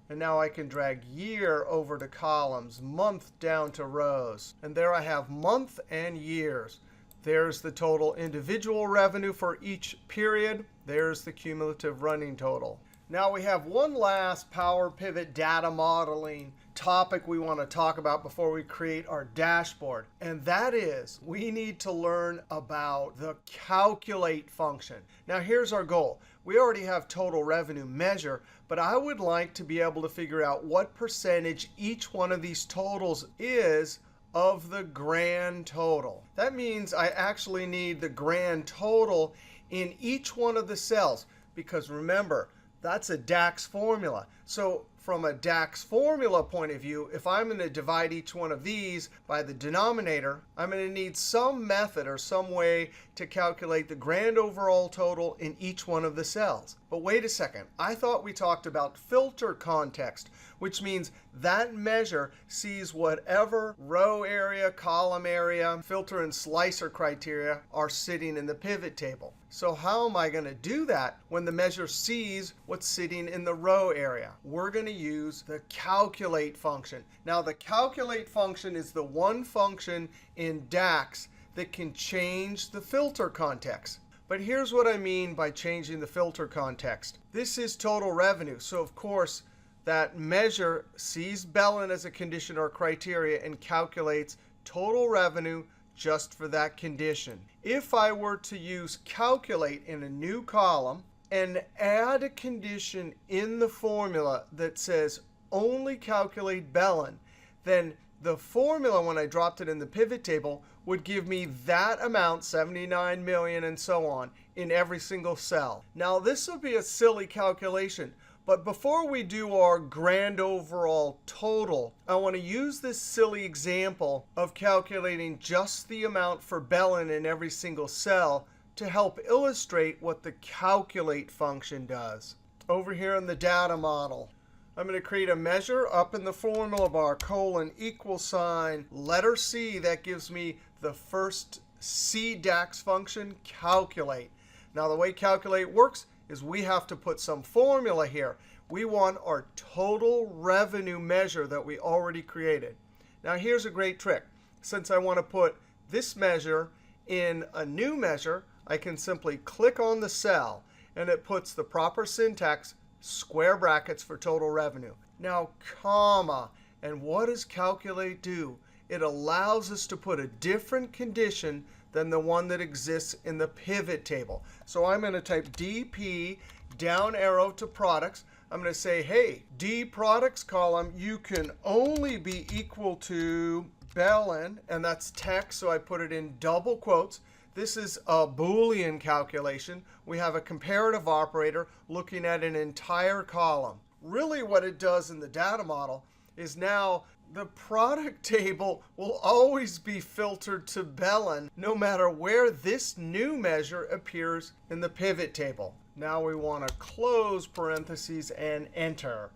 Speaker 1: And now I can drag year over to columns, month down to rows. And there I have month and years. There's the total individual revenue for each period. There's the cumulative running total. Now we have one last Power Pivot data modeling topic we want to talk about before we create our dashboard. And that is we need to learn about the calculate function. Now here's our goal. We already have total revenue measure, but I would like to be able to figure out what percentage each one of these totals is of the grand total. That means I actually need the grand total in each one of the cells. Because remember, That's a DAX formula. So from a DAX formula point of view, if I'm going to divide each one of these by the denominator, I'm going to need some method or some way to calculate the grand overall total in each one of the cells. But wait a second. I thought we talked about filter context, which means that measure sees whatever row area, column area, filter and slicer criteria are sitting in the pivot table. So how am I going to do that when the measure sees what's sitting in the row area? We're going to use the calculate function. Now, the calculate function is the one function in DAX that can change the filter context. But here's what I mean by changing the filter context. This is total revenue. So, of course, that measure sees Bellin as a condition or criteria and calculates total revenue just for that condition. If I were to use calculate in a new column and add a condition in the formula that says only calculate Bellin, then the formula, when I dropped it in the pivot table, would give me that amount, 79 million and so on, in every single cell. Now, this would be a silly calculation. But before we do our grand overall total, I want to use this silly example of calculating just the amount for Bellin in every single cell to help illustrate what the calculate function does. Over here in the data model, I'm going to create a measure up in the formula bar, colon, equal sign, letter C. That gives me the first C DAX function, calculate. Now, the way calculate works is we have to put some formula here. We want our total revenue measure that we already created. Now, here's a great trick. Since I want to put this measure in a new measure, I can simply click on the cell, and it puts the proper syntax, square brackets for total revenue. Now, comma. And what does calculate do? It allows us to put a different condition than the one that exists in the pivot table. So I'm going to type DP down arrow to products. I'm going to say, hey, D products column, you can only be equal to Bellin, and that's text, so I put it in double quotes. This is a Boolean calculation. We have a comparative operator looking at an entire column. Really what it does in the data model is now the product table will always be filtered to Bellin no matter where this new measure appears in the pivot table. Now we want to close parentheses and enter.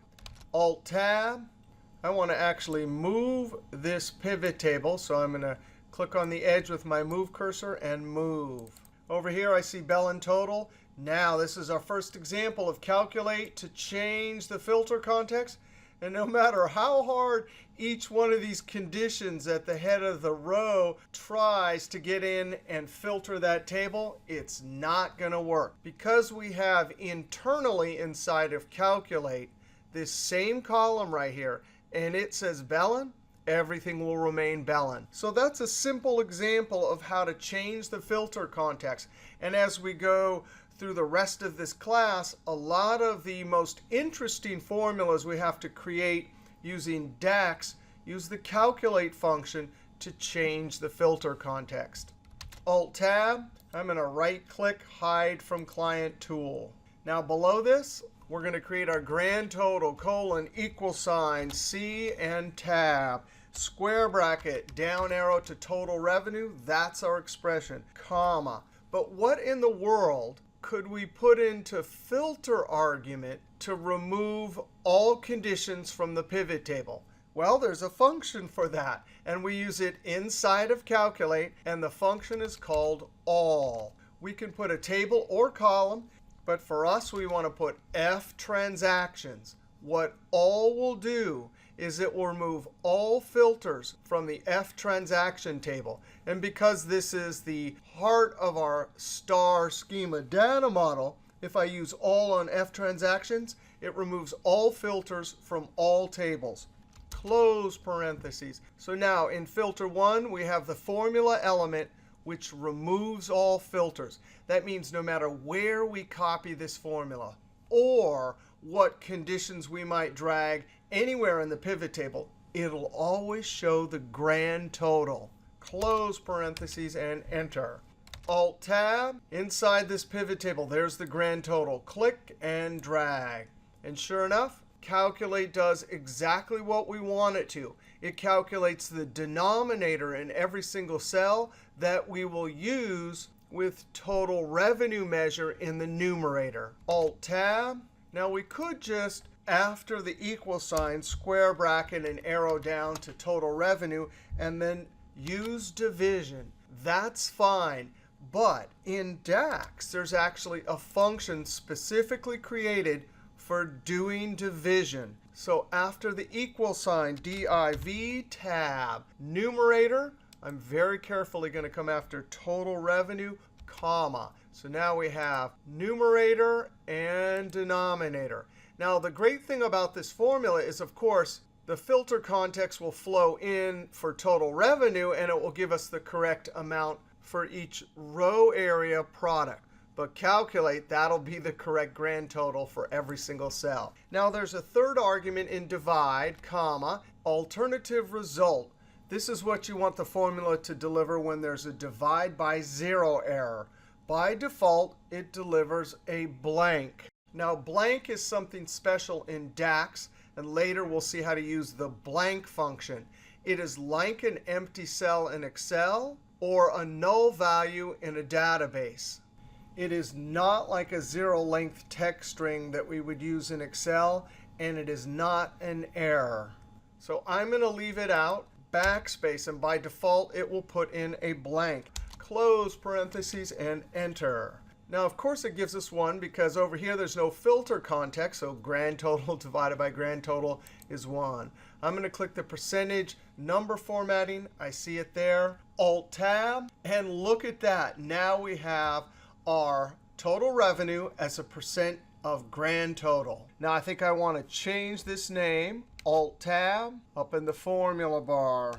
Speaker 1: Alt-Tab. I want to actually move this pivot table. So I'm going to click on the edge with my move cursor and move. Over here, I see Bellin total. Now, this is our first example of calculate to change the filter context. And no matter how hard each one of these conditions at the head of the row tries to get in and filter that table, it's not going to work. Because we have internally inside of calculate this same column right here, and it says Bellin, everything will remain Bellin. So that's a simple example of how to change the filter context. And as we go through the rest of this class, a lot of the most interesting formulas we have to create using DAX use the calculate function to change the filter context. Alt-Tab, I'm going to right-click, hide from client tool. Now below this, we're going to create our grand total, colon, equal sign, C and tab, square bracket, down arrow to total revenue. That's our expression, comma. But what in the world could we put into filter argument to remove all conditions from the pivot table? Well, there's a function for that, and we use it inside of calculate, and the function is called all. We can put a table or column, but for us, we want to put F transactions. What all will do is it will remove all filters from the F transaction table. And because this is the heart of our star schema data model, if I use all on F transactions, it removes all filters from all tables. Close parentheses. So now in filter 1, we have the formula element, which removes all filters. That means no matter where we copy this formula or what conditions we might drag anywhere in the pivot table, it'll always show the grand total. Close parentheses and enter. Alt-Tab. Inside this pivot table, there's the grand total. Click and drag. And sure enough, Calculate does exactly what we want it to. It calculates the denominator in every single cell that we will use with total revenue measure in the numerator. Alt-Tab. Now we could just, after the equal sign, square bracket and arrow down to total revenue, and then use division. That's fine. But in DAX, there's actually a function specifically created for doing division. So after the equal sign, div tab, numerator, I'm very carefully going to come after total revenue, comma. So now we have numerator and denominator. Now, the great thing about this formula is, of course, the filter context will flow in for total revenue, and it will give us the correct amount for each row area product. But calculate, that'll be the correct grand total for every single cell. Now, there's a third argument in divide, comma, alternative result. This is what you want the formula to deliver when there's a divide by 0 error. By default, it delivers a blank. Now, blank is something special in DAX, and later we'll see how to use the blank function. It is like an empty cell in Excel or a null value in a database. It is not like a zero-length text string that we would use in Excel, and it is not an error. So I'm going to leave it out, backspace, and by default, it will put in a blank. Close parentheses and enter. Now, of course, it gives us 1 because over here there's no filter context, so grand total divided by grand total is 1. I'm going to click the percentage number formatting. I see it there. Alt-Tab, and look at that. Now we have our total revenue as a percent of grand total. Now, I think I want to change this name. Alt-Tab, up in the formula bar,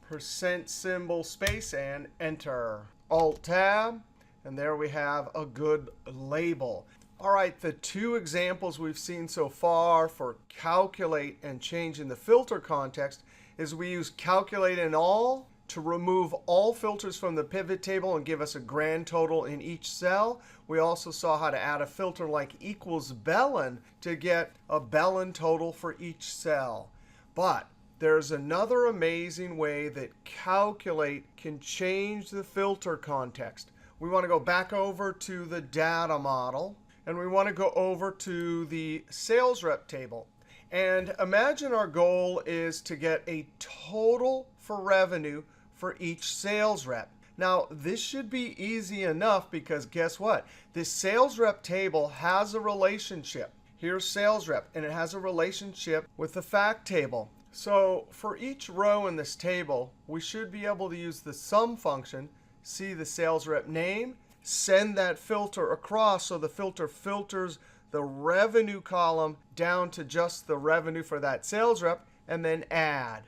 Speaker 1: percent symbol space, and enter. Alt-Tab. And there we have a good label. All right, the two examples we've seen so far for calculate and changing the filter context is we use calculate in all to remove all filters from the pivot table and give us a grand total in each cell. We also saw how to add a filter like equals belen to get a belen total for each cell. But there's another amazing way that calculate can change the filter context. We want to go back over to the data model, and we want to go over to the sales rep table. And imagine our goal is to get a total for revenue for each sales rep. Now, this should be easy enough because guess what? This sales rep table has a relationship. Here's sales rep, and it has a relationship with the fact table. So for each row in this table, we should be able to use the sum function, see the sales rep name, send that filter across so the filter filters the revenue column down to just the revenue for that sales rep, and then add.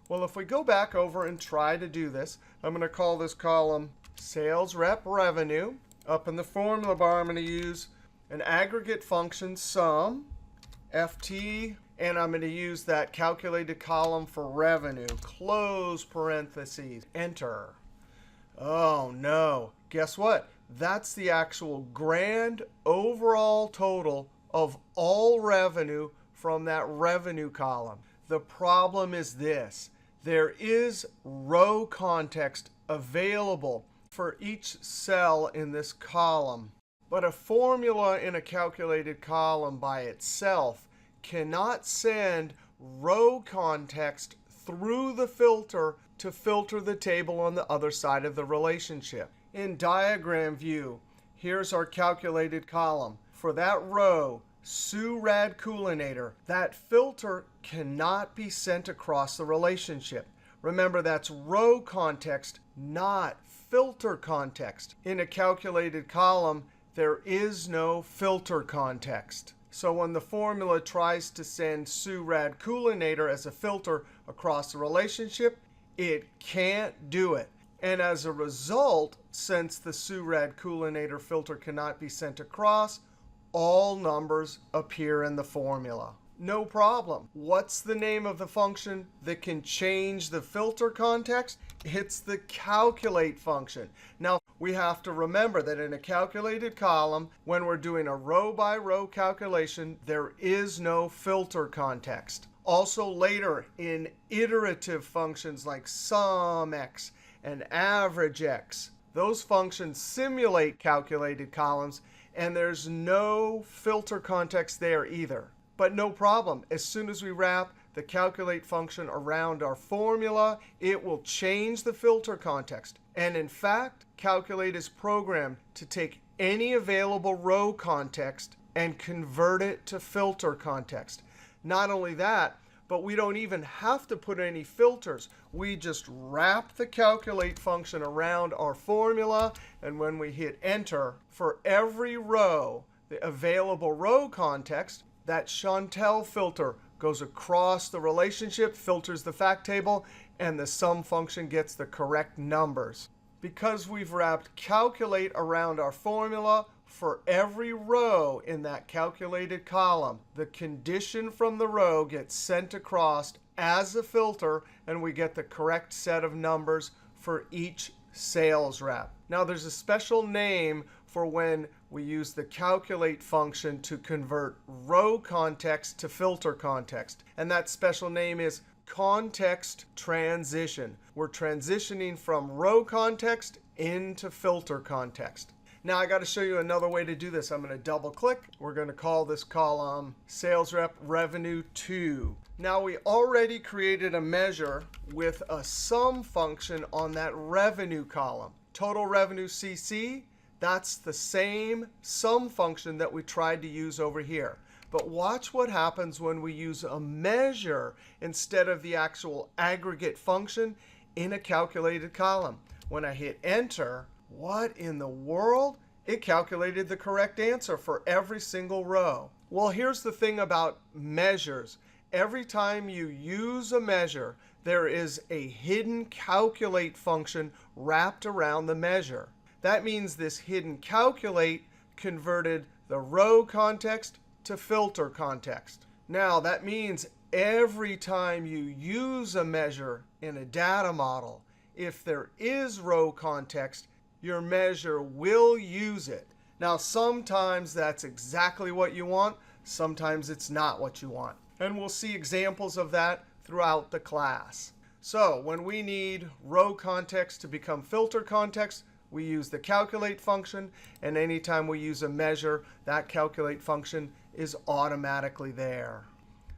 Speaker 1: Well, if we go back over and try to do this, I'm going to call this column sales rep revenue. Up in the formula bar, I'm going to use an aggregate function sum, ft, and I'm going to use that calculated column for revenue. Close parentheses, enter. Oh, no. Guess what? That's the actual grand overall total of all revenue from that revenue column. The problem is this. There is row context available for each cell in this column. But a formula in a calculated column by itself cannot send row context through the filter to filter the table on the other side of the relationship. In diagram view, here's our calculated column. For that row, SURADCoolinator, that filter cannot be sent across the relationship. Remember, that's row context, not filter context. In a calculated column, there is no filter context. So when the formula tries to send SURADCoolinator as a filter across the relationship, it can't do it. And as a result, since the SURADCoolinator filter cannot be sent across, all numbers appear in the formula. No problem. What's the name of the function that can change the filter context? It's the calculate function. Now, we have to remember that in a calculated column, when we're doing a row-by-row calculation, there is no filter context. Also later in iterative functions like SUMX and AVERAGEX, those functions simulate calculated columns, and there's no filter context there either. But no problem. As soon as we wrap the calculate function around our formula, it will change the filter context. And in fact, calculate is programmed to take any available row context and convert it to filter context. Not only that, but we don't even have to put any filters. We just wrap the calculate function around our formula, and when we hit enter, for every row, the available row context, that Chantel filter goes across the relationship, filters the fact table, and the sum function gets the correct numbers. Because we've wrapped calculate around our formula, for every row in that calculated column, the condition from the row gets sent across as a filter, and we get the correct set of numbers for each sales rep. Now, there's a special name for when we use the calculate function to convert row context to filter context. And that special name is context transition. We're transitioning from row context into filter context. Now, I got to show you another way to do this. I'm going to double click. We're going to call this column sales rep revenue 2. Now, we already created a measure with a sum function on that revenue column. Total revenue CC, that's the same sum function that we tried to use over here. But watch what happens when we use a measure instead of the actual aggregate function in a calculated column. When I hit enter, what in the world? It calculated the correct answer for every single row. Well, here's the thing about measures. Every time you use a measure, there is a hidden calculate function wrapped around the measure. That means this hidden calculate converted the row context to filter context. Now, that means every time you use a measure in a data model, if there is row context, your measure will use it. Now, sometimes that's exactly what you want. Sometimes it's not what you want. And we'll see examples of that throughout the class. So when we need row context to become filter context, we use the calculate function. And anytime we use a measure, that calculate function is automatically there.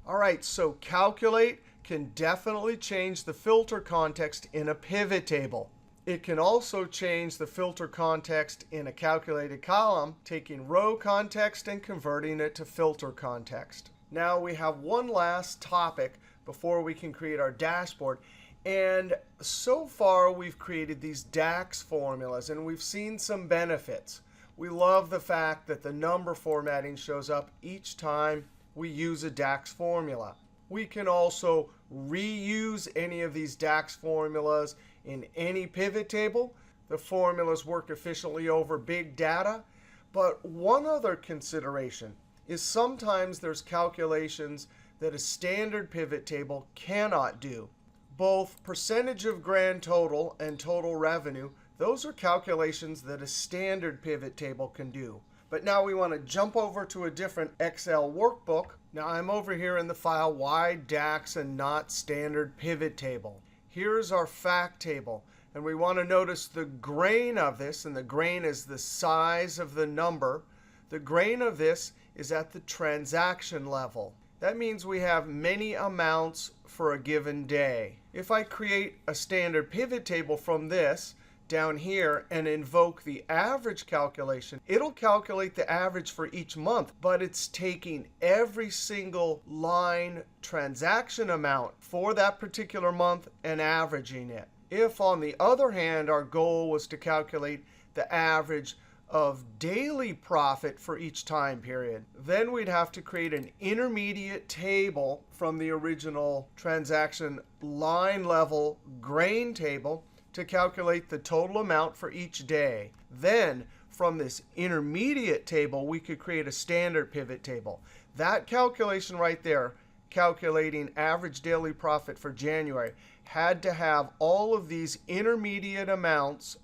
Speaker 1: All right, so calculate can definitely change the filter context in a pivot table. It can also change the filter context in a calculated column, taking row context and converting it to filter context. Now we have one last topic before we can create our dashboard. And so far, we've created these DAX formulas, and we've seen some benefits. We love the fact that the number formatting shows up each time we use a DAX formula. We can also reuse any of these DAX formulas in any pivot table. The formulas work efficiently over big data. But one other consideration is sometimes there's calculations that a standard pivot table cannot do. Both percentage of grand total and total revenue, those are calculations that a standard pivot table can do. But now we want to jump over to a different Excel workbook. Now I'm over here in the file, why DAX and not standard pivot table. Here's our fact table. And we want to notice the grain of this, and the grain is the size of the number. The grain of this is at the transaction level. That means we have many amounts for a given day. If I create a standard pivot table from this down here and invoke the average calculation, it'll calculate the average for each month, but it's taking every single line transaction amount for that particular month and averaging it. If, on the other hand, our goal was to calculate the average of daily profit for each time period, then we'd have to create an intermediate table from the original transaction line level grain table to calculate the total amount for each day. Then, from this intermediate table, we could create a standard pivot table. That calculation right there, calculating average daily profit for January, had to have all of these intermediate amounts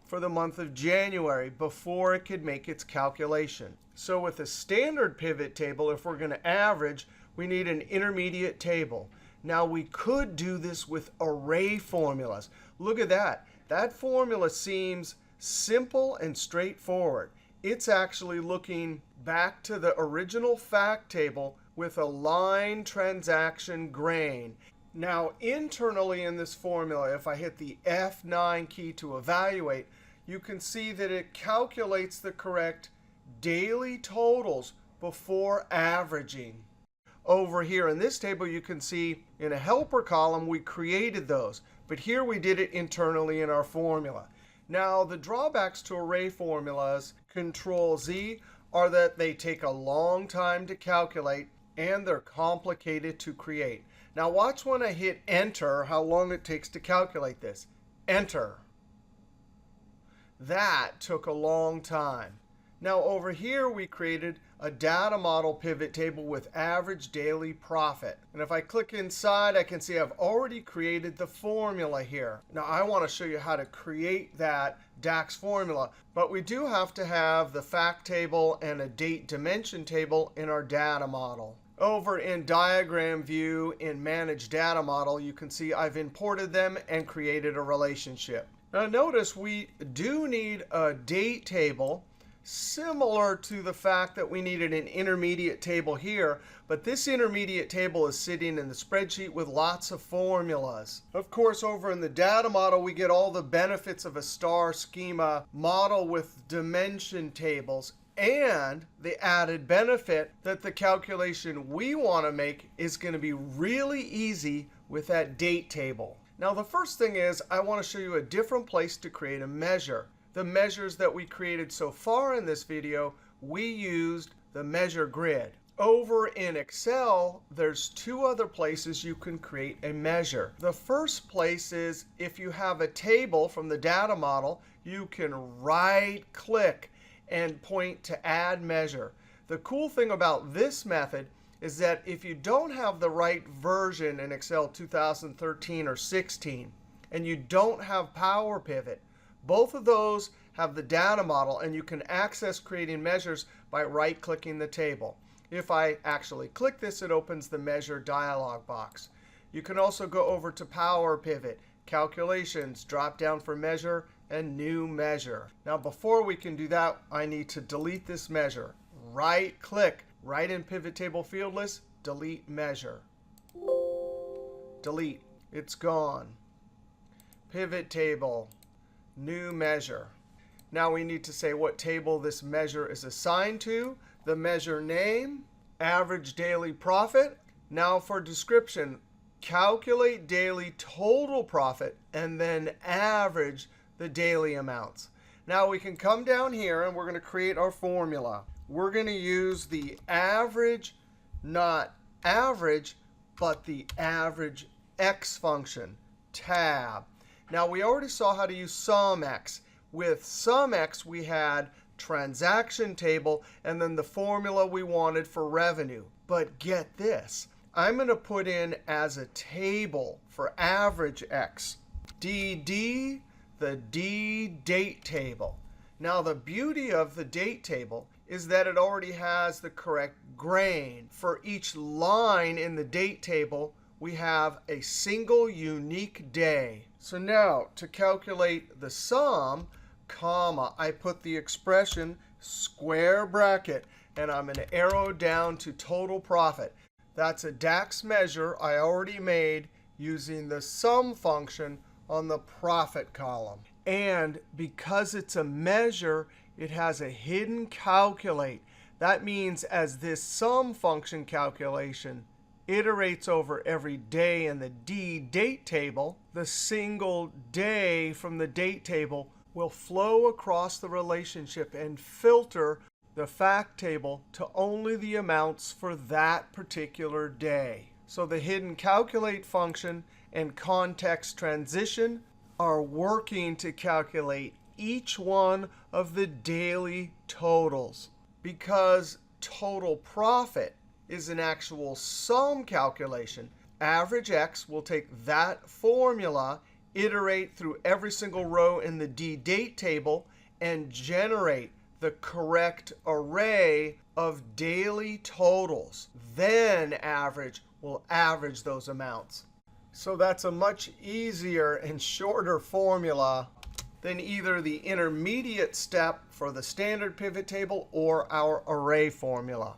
Speaker 1: for the month of January before it could make its calculation. So with a standard pivot table, if we're going to average, we need an intermediate table. Now we could do this with array formulas. Look at that. That formula seems simple and straightforward. It's actually looking back to the original fact table with a line transaction grain. Now, internally in this formula, if I hit the F9 key to evaluate, you can see that it calculates the correct daily totals before averaging. Over here in this table, you can see in a helper column, we created those. But here we did it internally in our formula. Now, the drawbacks to array formulas, Control Z, are that they take a long time to calculate and they're complicated to create. Now, watch when I hit Enter how long it takes to calculate this. Enter. That took a long time. Now, over here, we created a data model pivot table with average daily profit. And if I click inside, I can see I've already created the formula here. Now, I want to show you how to create that DAX formula. But we do have to have the fact table and a date dimension table in our data model. Over in Diagram View in Manage Data Model, you can see I've imported them and created a relationship. Now, notice we do need a date table, similar to the fact that we needed an intermediate table here. But this intermediate table is sitting in the spreadsheet with lots of formulas. Of course, over in the data model, we get all the benefits of a star schema model with dimension tables. And the added benefit that the calculation we want to make is going to be really easy with that date table. Now, the first thing is I want to show you a different place to create a measure. The measures that we created so far in this video, we used the measure grid. Over in Excel, there's two other places you can create a measure. The first place is if you have a table from the data model, you can right-click and point to Add Measure. The cool thing about this method is that if you don't have the right version in Excel 2013 or 16, and you don't have Power Pivot, both of those have the data model, and you can access creating measures by right-clicking the table. If I actually click this, it opens the Measure dialog box. You can also go over to Power Pivot, Calculations, drop down for Measure, and New Measure. Now, before we can do that, I need to delete this measure. Right-click, right in PivotTable field list, delete measure. Delete. It's gone. Pivot table, new measure. Now we need to say what table this measure is assigned to, the measure name, average daily profit. Now for description, calculate daily total profit, and then average the daily amounts. Now we can come down here, and we're going to create our formula. We're going to use the average, not average, but the AVERAGEX function, tab. Now, we already saw how to use SUMX. With SUMX, we had transaction table and then the formula we wanted for revenue. But get this. I'm going to put in as a table for AVERAGEX, DD, the D date table. Now, the beauty of the date table is that it already has the correct grain. For each line in the date table, we have a single unique day. So now, to calculate the sum, comma, I put the expression square bracket, and I'm going to arrow down to total profit. That's a DAX measure I already made using the SUM function on the profit column. And because it's a measure, it has a hidden calculate. That means as this SUM function calculation iterates over every day in the D date table, the single day from the date table will flow across the relationship and filter the fact table to only the amounts for that particular day. So the hidden calculate function and context transition are working to calculate each one of the daily totals. Because total profit is an actual sum calculation, AVERAGEX will take that formula, iterate through every single row in the date table and generate the correct array of daily totals. Then average will average those amounts. So that's a much easier and shorter formula than either the intermediate step for the standard pivot table or our array formula.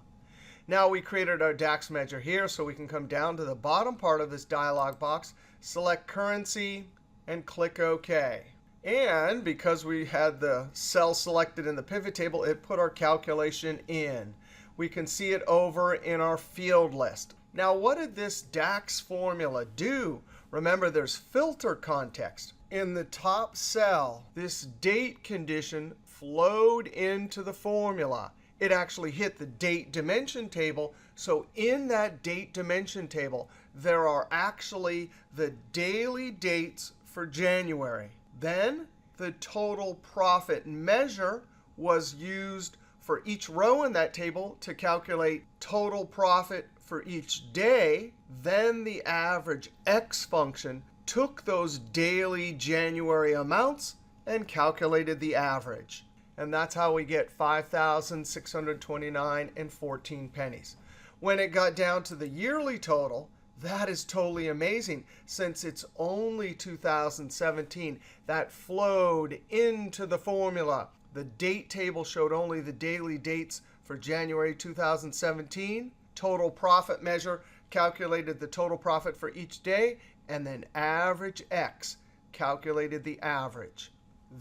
Speaker 1: Now we created our DAX measure here, so we can come down to the bottom part of this dialog box, select currency, and click OK. And because we had the cell selected in the pivot table, it put our calculation in. We can see it over in our field list. Now, what did this DAX formula do? Remember, there's filter context. In the top cell, this date condition flowed into the formula. It actually hit the date dimension table. So in that date dimension table, there are actually the daily dates for January. Then the total profit measure was used for each row in that table to calculate total profit for each day. Then the AVERAGEX function took those daily January amounts and calculated the average. And that's how we get 5,629 and 14 pennies. When it got down to the yearly total, that is totally amazing. Since it's only 2017, that flowed into the formula. The date table showed only the daily dates for January 2017. Total profit measure calculated the total profit for each day. And then AVERAGEX calculated the average.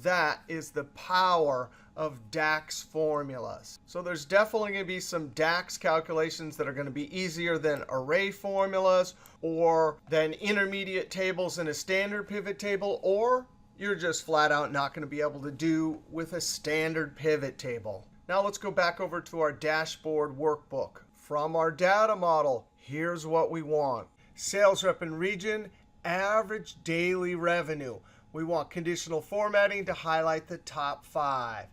Speaker 1: That is the power of DAX formulas. So there's definitely going to be some DAX calculations that are going to be easier than array formulas or than intermediate tables in a standard pivot table, or you're just flat out not going to be able to do with a standard pivot table. Now let's go back over to our dashboard workbook. From our data model, here's what we want. Sales rep and region, average daily revenue. We want conditional formatting to highlight the top 5.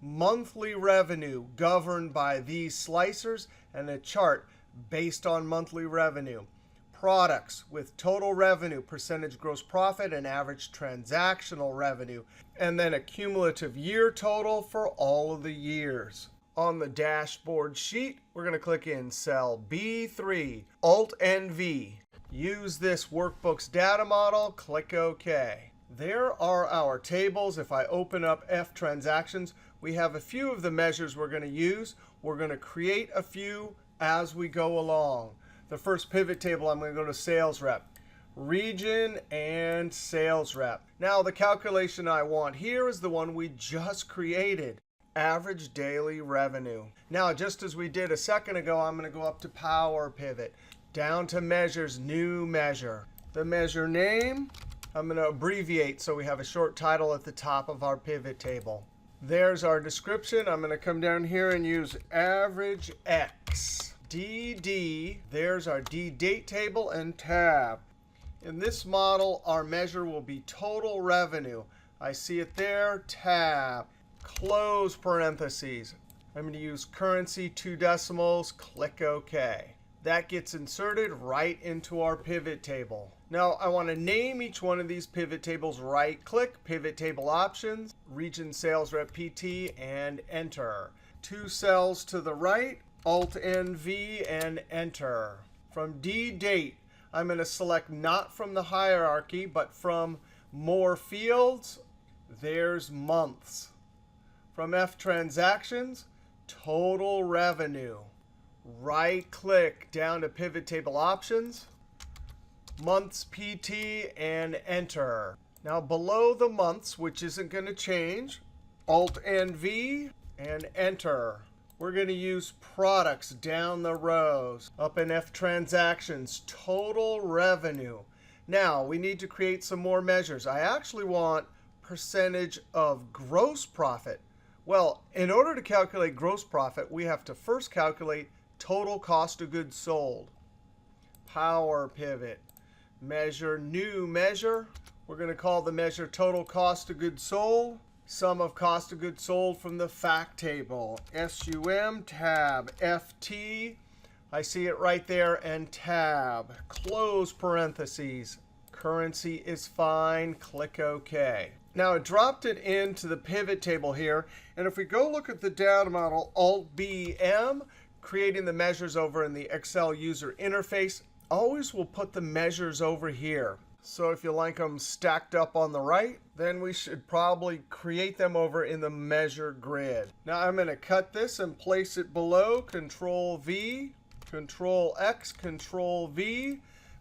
Speaker 1: Monthly revenue governed by these slicers and a chart based on monthly revenue. Products with total revenue, percentage gross profit, and average transactional revenue. And then a cumulative year total for all of the years. On the dashboard sheet, we're going to click in cell B3, Alt-N-V. Use this workbook's data model, click OK. There are our tables. If I open up F transactions, we have a few of the measures we're going to use. We're going to create a few as we go along. The first pivot table, I'm going to go to sales rep, region, and sales rep. Now, the calculation I want here is the one we just created, average daily revenue. Now, just as we did a second ago, I'm going to go up to Power Pivot, down to Measures, New Measure. The measure name, I'm going to abbreviate so we have a short title at the top of our pivot table. There's our description. I'm going to come down here and use AVERAGEX. DD, there's our D date table and tab. In this model, our measure will be total revenue. I see it there, tab, close parentheses. I'm going to use currency 2 decimals, click OK. That gets inserted right into our pivot table. Now, I want to name each one of these pivot tables. Right-click, Pivot Table Options, Region Sales Rep PT, and Enter. 2 cells to the right, Alt-N-V, and Enter. From D date, I'm going to select not from the hierarchy, but from More Fields. There's Months. From F transactions, Total Revenue. Right-click down to Pivot Table Options, Months PT, and Enter. Now, below the months, which isn't going to change, Alt-N-V, and Enter. We're going to use products down the rows. Up in F transactions, total revenue. Now, we need to create some more measures. I actually want percentage of gross profit. Well, in order to calculate gross profit, we have to first calculate total cost of goods sold. Power Pivot. Measure, new measure. We're going to call the measure total cost of goods sold. Sum of cost of goods sold from the fact table. SUM, tab, FT. I see it right there, and tab. Close parentheses. Currency is fine. Click OK. Now it dropped it into the pivot table here. And if we go look at the data model, Alt-B-M, creating the measures over in the Excel user interface, always will put the measures over here. So if you like them stacked up on the right, then we should probably create them over in the measure grid. Now I'm going to cut this and place it below. Control-V, Control-X, Control-V.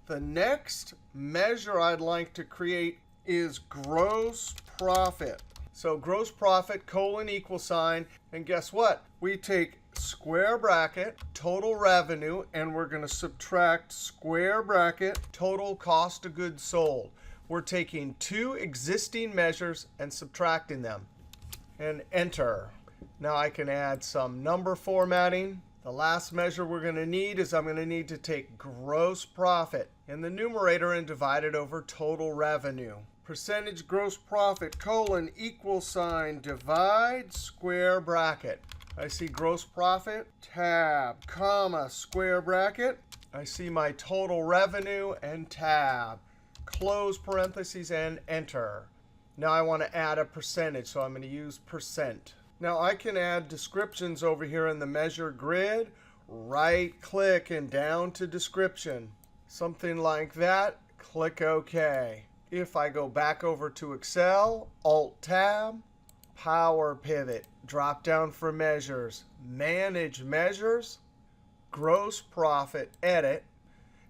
Speaker 1: The next measure I'd like to create is gross profit. So gross profit, colon, equal sign. And guess what? We take square bracket, total revenue, and we're going to subtract square bracket, total cost of goods sold. We're taking two existing measures and subtracting them. And enter. Now I can add some number formatting. The last measure we're going to need is I'm going to need to take gross profit in the numerator and divide it over total revenue. Percentage gross profit, colon, equal sign, divide, square bracket. I see gross profit, tab, comma, square bracket. I see my total revenue and tab. Close parentheses and enter. Now I want to add a percentage, so I'm going to use percent. Now I can add descriptions over here in the measure grid. Right click and down to description. Something like that. Click OK. If I go back over to Excel, Alt-Tab, Power Pivot, drop down for measures, manage measures, gross profit, edit,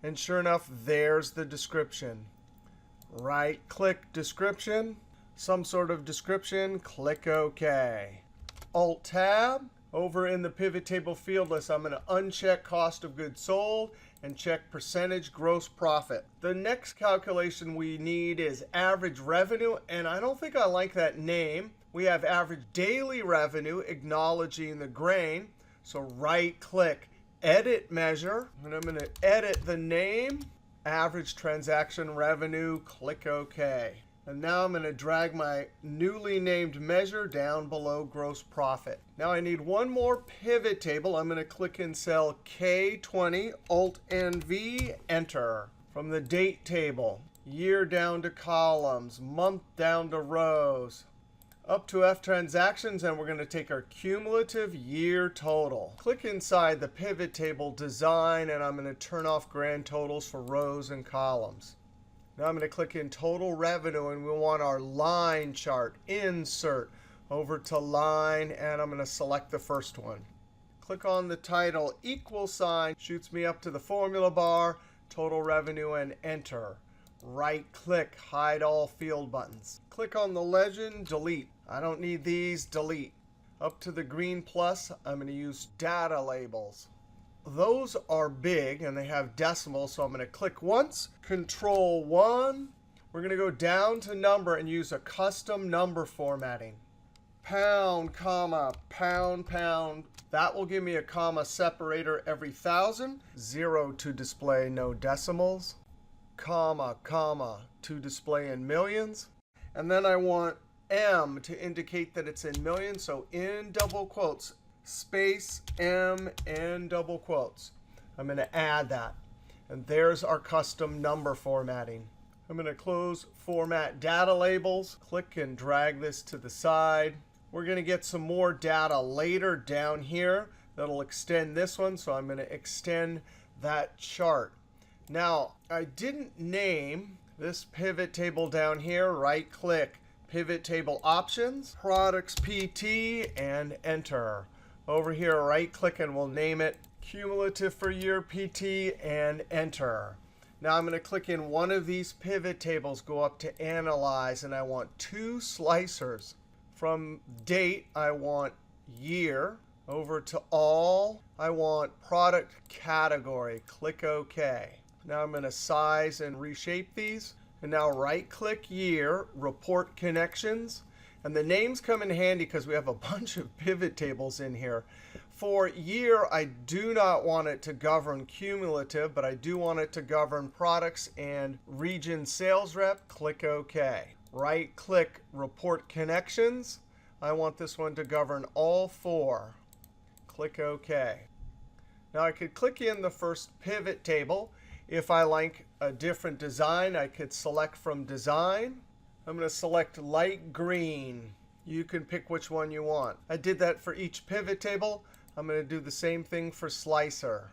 Speaker 1: and sure enough, there's the description. Right click description, some sort of description, click OK. Alt-Tab, over in the pivot table field list, I'm going to uncheck cost of goods sold and check percentage gross profit. The next calculation we need is average revenue, and I don't think I like that name. We have average daily revenue, acknowledging the grain. So right click, edit measure, and I'm going to edit the name, average transaction revenue, click OK. And now I'm going to drag my newly named measure down below gross profit. Now I need one more pivot table. I'm going to click in cell K20, Alt-N-V, Enter. From the date table, year down to columns, month down to rows, up to F transactions, and we're going to take our cumulative year total. Click inside the pivot table design, and I'm going to turn off grand totals for rows and columns. Now I'm going to click in total revenue, and we want our line chart. Insert over to line, and I'm going to select the first one. Click on the title, equal sign, shoots me up to the formula bar, total revenue, and enter. Right click, hide all field buttons. Click on the legend, delete. I don't need these, delete. Up to the green plus, I'm going to use data labels. Those are big, and they have decimals, so I'm going to click once, Control-1. We're going to go down to number and use a custom number formatting. Pound, comma, pound, pound. That will give me a comma separator every 1,000. 0 to display no decimals. Comma, comma, to display in millions. And then I want M to indicate that it's in millions, so in double quotes. Space M in double quotes. I'm going to add that. And there's our custom number formatting. I'm going to close Format Data Labels. Click and drag this to the side. We're going to get some more data later down here that'll extend this one. So I'm going to extend that chart. Now, I didn't name this pivot table down here. Right click, Pivot Table Options, Products PT, and Enter. Over here, right click, and we'll name it Cumulative for Year PT, and Enter. Now I'm going to click in one of these pivot tables, go up to Analyze, and I want two slicers. From Date, I want Year. Over to All, I want Product Category. Click OK. Now I'm going to size and reshape these. And now right-click Year, Report Connections. And the names come in handy because we have a bunch of pivot tables in here. For year, I do not want it to govern cumulative, but I do want it to govern products and region sales rep. Click OK. Right-click Report Connections. I want this one to govern all four. Click OK. Now I could click in the first pivot table. If I like a different design, I could select from design. I'm going to select light green. You can pick which one you want. I did that for each pivot table. I'm going to do the same thing for slicer.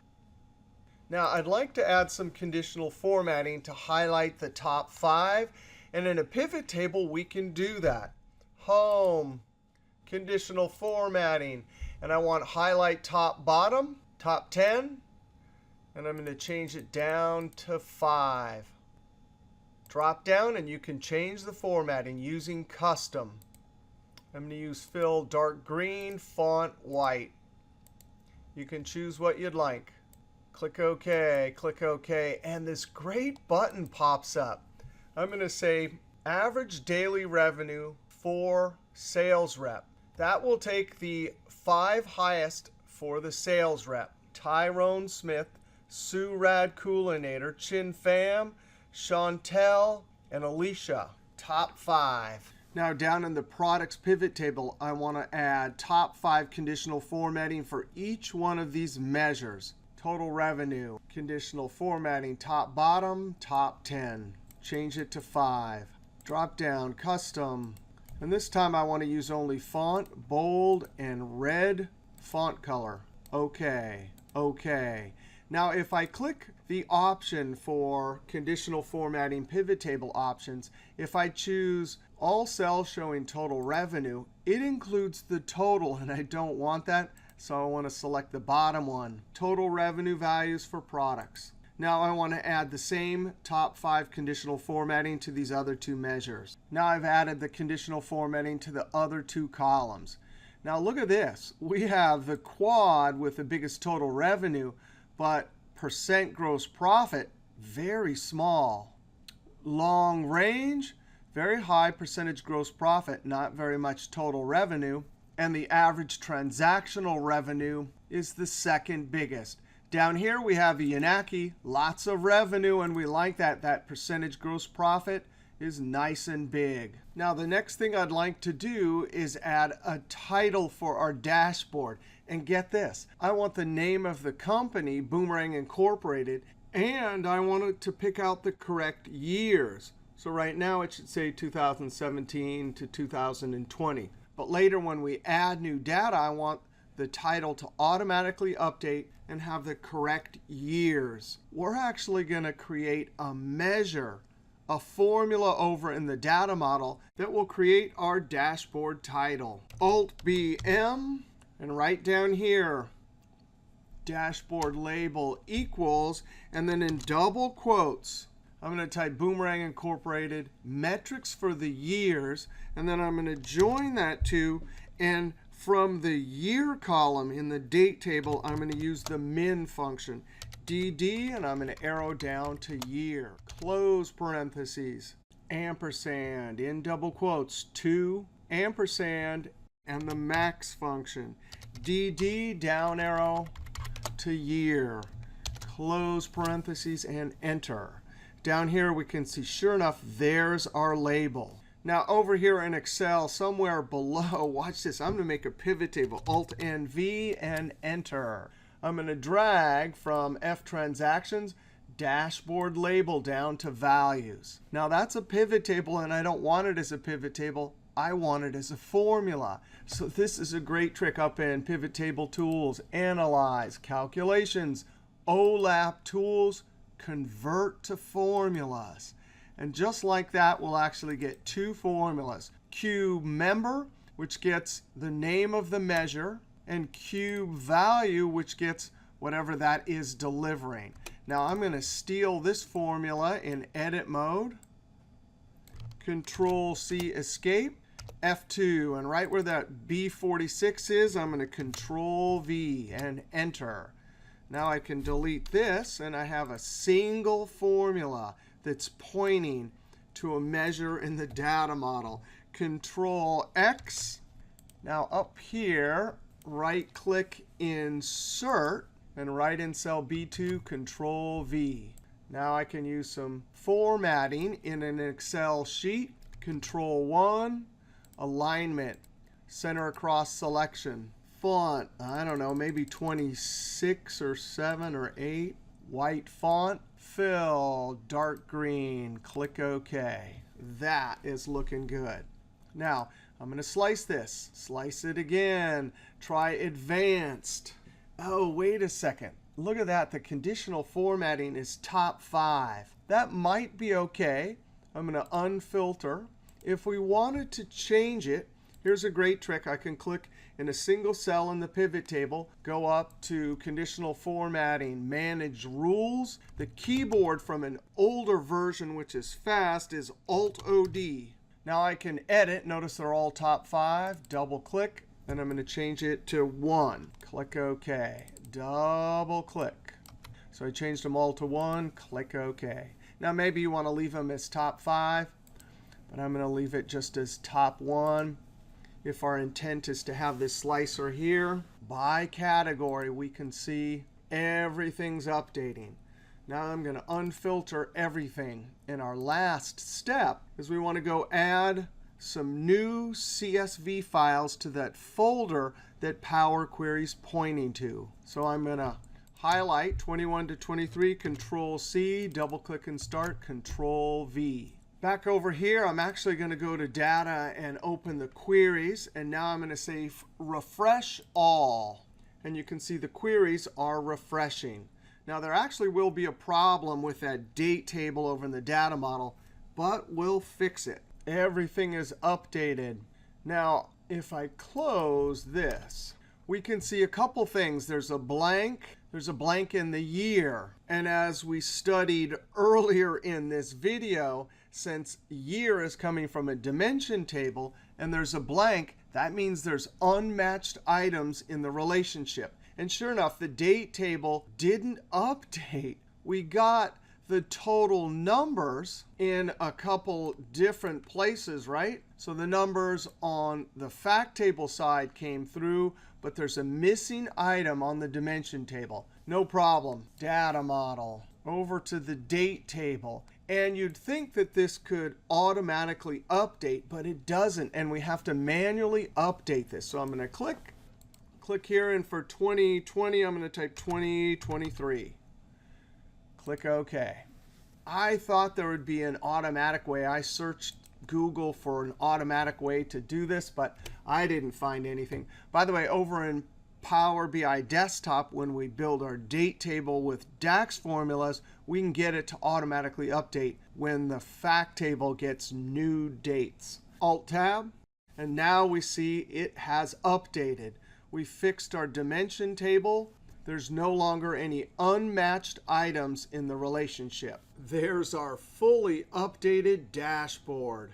Speaker 1: Now, I'd like to add some conditional formatting to highlight the top 5. And in a pivot table, we can do that. Home, conditional formatting. And I want highlight top bottom, top 10. And I'm going to change it down to 5. Drop down, and you can change the formatting using custom. I'm going to use fill dark green, font white. You can choose what you'd like. Click OK, click OK, and this great button pops up. I'm going to say average daily revenue for sales rep. That will take the 5 highest for the sales rep. Tyrone Smith, Sue Radkulinator, Chin Pham, Chantel, and Alicia. Top 5. Now down in the products pivot table, I want to add top 5 conditional formatting for each one of these measures. Total revenue, conditional formatting, top bottom, top 10. Change it to 5. Drop down, custom. And this time I want to use only font, bold, and red font color. OK, OK. Now, if I click the option for conditional formatting pivot table options, if I choose all cells showing total revenue, it includes the total, and I don't want that, so I want to select the bottom one, total revenue values for products. Now I want to add the same top 5 conditional formatting to these other 2 measures. Now I've added the conditional formatting to the other 2 columns. Now look at this. We have the quad with the biggest total revenue, but percent gross profit, very small. Long range, very high percentage gross profit, not very much total revenue. And the average transactional revenue is the second biggest. Down here, we have the Yanaki, lots of revenue, and we like that. That percentage gross profit is nice and big. Now, the next thing I'd like to do is add a title for our dashboard. And get this, I want the name of the company, Boomerang Incorporated, and I want it to pick out the correct years. So right now, it should say 2017 to 2020. But later, when we add new data, I want the title to automatically update and have the correct years. We're actually going to create a measure, a formula over in the data model that will create our dashboard title. Alt-B-M, and right down here, dashboard label equals, and then in double quotes, I'm going to type Boomerang Incorporated metrics for the years, and then I'm going to join that to, and from the year column in the date table, I'm going to use the min function, dd, and I'm going to arrow down to year. Close parentheses, ampersand, in double quotes, 2, ampersand, and the max function, dd, down arrow to year. Close parentheses, and enter. Down here, we can see, sure enough, there's our label. Now, over here in Excel, somewhere below, watch this. I'm going to make a pivot table, Alt-N-V, and Enter. I'm going to drag from F transactions, dashboard label down to values. Now, that's a pivot table, and I don't want it as a pivot table. I want it as a formula. So this is a great trick up in Pivot Table Tools, Analyze, Calculations, OLAP Tools, Convert to Formulas. And just like that, we'll actually get 2 formulas. Cube member, which gets the name of the measure, and cube value, which gets whatever that is delivering. Now I'm going to steal this formula in edit mode. Control-C, escape, F2. And right where that B46 is, I'm going to Control-V and Enter. Now I can delete this, and I have a single formula that's pointing to a measure in the data model. Control-X. Now up here, right-click Insert, and right in cell B2, Control-V. Now I can use some formatting in an Excel sheet. Control-1, alignment, center across selection. Font, I don't know, maybe 26 or 7 or 8. White font, fill, dark green, click OK. That is looking good. Now, I'm going to slice this. Slice it again. Try advanced. Oh, wait a second. Look at that. The conditional formatting is top 5. That might be OK. I'm going to unfilter. If we wanted to change it, here's a great trick. I can click in a single cell in the pivot table, go up to conditional formatting, manage rules. The keyboard from an older version, which is fast, is Alt-O-D. Now I can edit. Notice they're all top 5. Double click. Then I'm going to change it to 1. Click OK. Double click. So I changed them all to 1. Click OK. Now maybe you want to leave them as top 5, but I'm going to leave it just as top 1. If our intent is to have this slicer here, by category, we can see everything's updating. Now I'm going to unfilter everything. And our last step is we want to go add some new CSV files to that folder that Power Query's pointing to. So I'm going to highlight 21 to 23, Control-C, double-click and start, Control-V. Back over here, I'm actually going to go to Data and open the queries. And now I'm going to say Refresh All. And you can see the queries are refreshing. Now, there actually will be a problem with that date table over in the data model, but we'll fix it. Everything is updated. Now, if I close this, we can see a couple things. There's a blank. There's a blank in the year. And as we studied earlier in this video, since year is coming from a dimension table and there's a blank, that means there's unmatched items in the relationship. And sure enough, the date table didn't update. We got the total numbers in a couple different places, right? So the numbers on the fact table side came through, but there's a missing item on the dimension table. No problem. Data model. Over to the date table. And you'd think that this could automatically update, but it doesn't. And we have to manually update this. So I'm going to click here, and for 2020, I'm going to type 2023. Click OK. I thought there would be an automatic way. I searched Google for an automatic way to do this, but I didn't find anything. By the way, over in Power BI Desktop, when we build our date table with DAX formulas, we can get it to automatically update when the fact table gets new dates. Alt-Tab, and now we see it has updated. We fixed our dimension table. There's no longer any unmatched items in the relationship. There's our fully updated dashboard.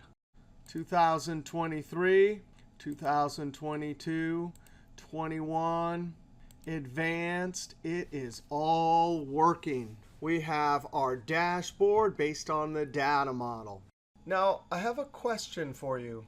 Speaker 1: 2023, 2022, 21, advanced. It is all working. We have our dashboard based on the data model. Now, I have a question for you.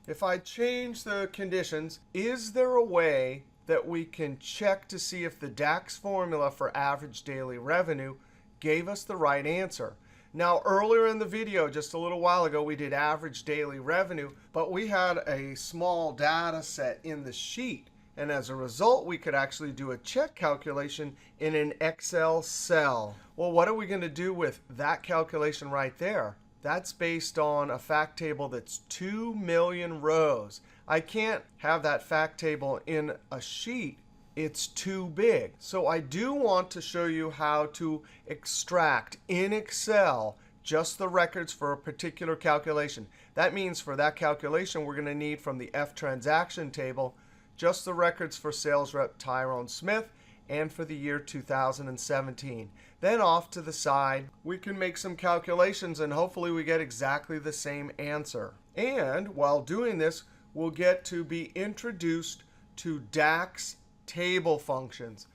Speaker 1: If I change the conditions, is there a way that we can check to see if the DAX formula for average daily revenue gave us the right answer? Now, earlier in the video, just a little while ago, we did average daily revenue, but we had a small data set in the sheet. And as a result, we could actually do a check calculation in an Excel cell. Well, what are we going to do with that calculation right there? That's based on a fact table that's 2 million rows. I can't have that fact table in a sheet. It's too big. So I do want to show you how to extract in Excel just the records for a particular calculation. That means for that calculation, we're going to need from the F transaction table just the records for sales rep Tyrone Smith and for the year 2017. Then off to the side, we can make some calculations, and hopefully we get exactly the same answer. And while doing this, we'll get to be introduced to DAX Table Functions.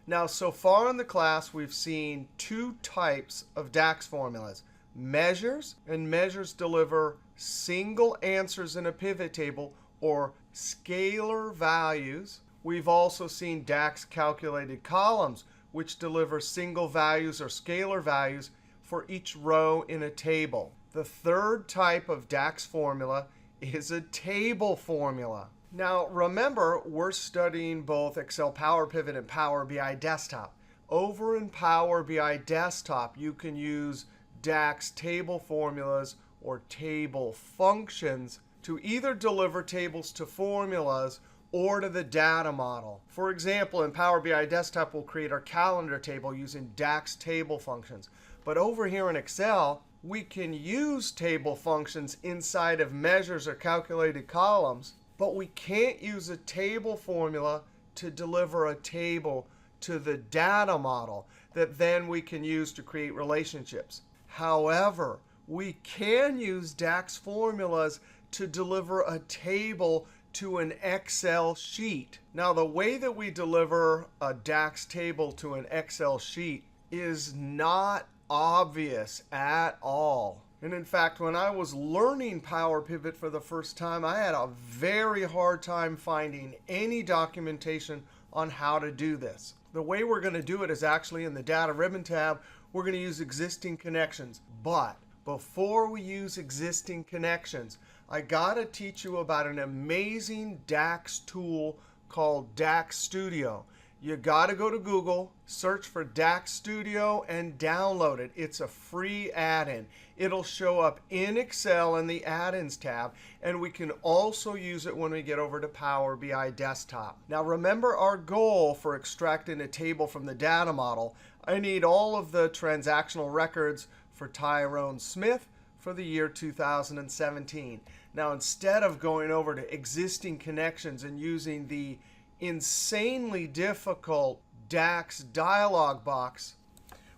Speaker 1: Now, so far in the class, we've seen two types of DAX formulas. Measures, and measures deliver single answers in a pivot table or scalar values. We've also seen DAX calculated columns, which deliver single values or scalar values for each row in a table. The third type of DAX formula is a table formula. Now, remember, we're studying both Excel Power Pivot and Power BI Desktop. over in Power BI Desktop, you can use DAX Table Formulas or Table Functions to either deliver tables to formulas or to the data model. For example, in Power BI Desktop, we'll create our calendar table using DAX Table Functions. But over here in Excel, we can use table functions inside of measures or calculated columns, but we can't use a table formula to deliver a table to the data model that then we can use to create relationships. However, we can use DAX formulas to deliver a table to an Excel sheet. Now, the way that we deliver a DAX table to an Excel sheet is not obvious at all. And in fact, when I was learning Power Pivot for the first time, I had a very hard time finding any documentation on how to do this. The way we're going to do it is actually in the Data Ribbon tab. We're going to use existing connections. But before we use existing connections, I got to teach you about an amazing DAX tool called DAX Studio. You got to go to Google, search for DAX Studio, and download it. It's a free add-in. It'll show up in Excel in the Add-ins tab, and we can also use it when we get over to Power BI Desktop. Now, remember our goal for extracting a table from the data model. I need all of the transactional records for Tyrone Smith for the year 2017. Now, instead of going over to existing connections and using the insanely difficult DAX dialog box,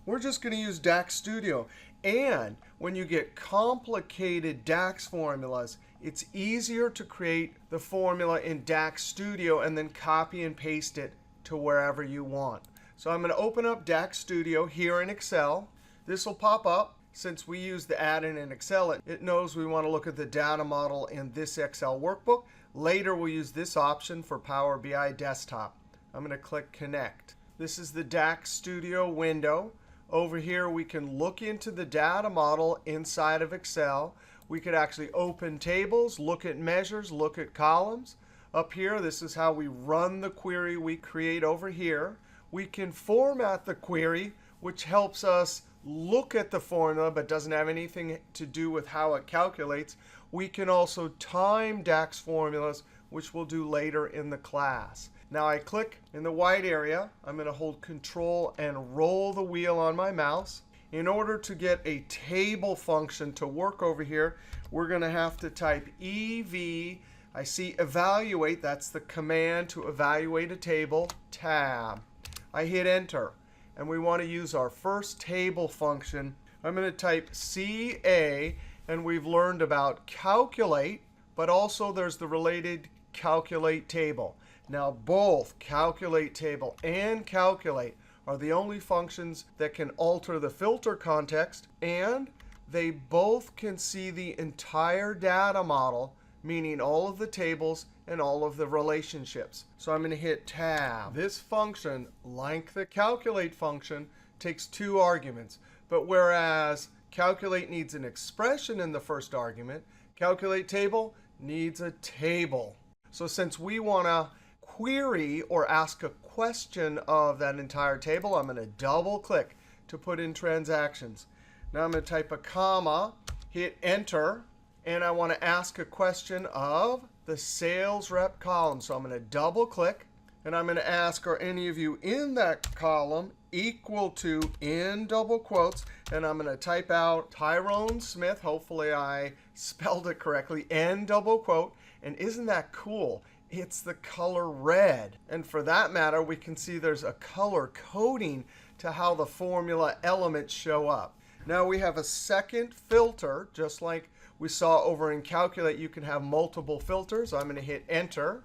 Speaker 1: we're just going to use DAX Studio. And when you get complicated DAX formulas, it's easier to create the formula in DAX Studio and then copy and paste it to wherever you want. So I'm going to open up DAX Studio here in Excel. This will pop up. Since we use the add-in in Excel, it knows we want to look at the data model in this Excel workbook. Later, we'll use this option for Power BI Desktop. I'm going to click Connect. This is the DAX Studio window. Over here, we can look into the data model inside of Excel. We could actually open tables, look at measures, look at columns. Up here, this is how we run the query we create over here. We can format the query, which helps us look at the formula but doesn't have anything to do with how it calculates. We can also time DAX formulas, which we'll do later in the class. Now I click in the white area. I'm going to hold Control and roll the wheel on my mouse. In order to get a table function to work over here, we're going to have to type EV. I see evaluate. That's the command to evaluate a table. Tab. I hit Enter. And we want to use our first table function. I'm going to type CA, and we've learned about calculate, but also there's the related calculate table. Now, both calculate table and calculate are the only functions that can alter the filter context, and they both can see the entire data model, meaning all of the tables and all of the relationships. So I'm going to hit Tab. This function, like the calculate function, takes two arguments. But whereas calculate needs an expression in the first argument, calculate table needs a table. So since we want to query or ask a question of that entire table, I'm going to double click to put in transactions. Now I'm going to type a comma, hit Enter, and I want to ask a question of the sales rep column. So I'm going to double click, and I'm going to ask, are any of you in that column equal to, in double quotes, and I'm going to type out Tyrone Smith. Hopefully I spelled it correctly, N double quote. And isn't that cool? It's the color red. And for that matter, we can see there's a color coding to how the formula elements show up. Now we have a second filter, just like we saw over in Calculate. You can have multiple filters. I'm going to hit Enter,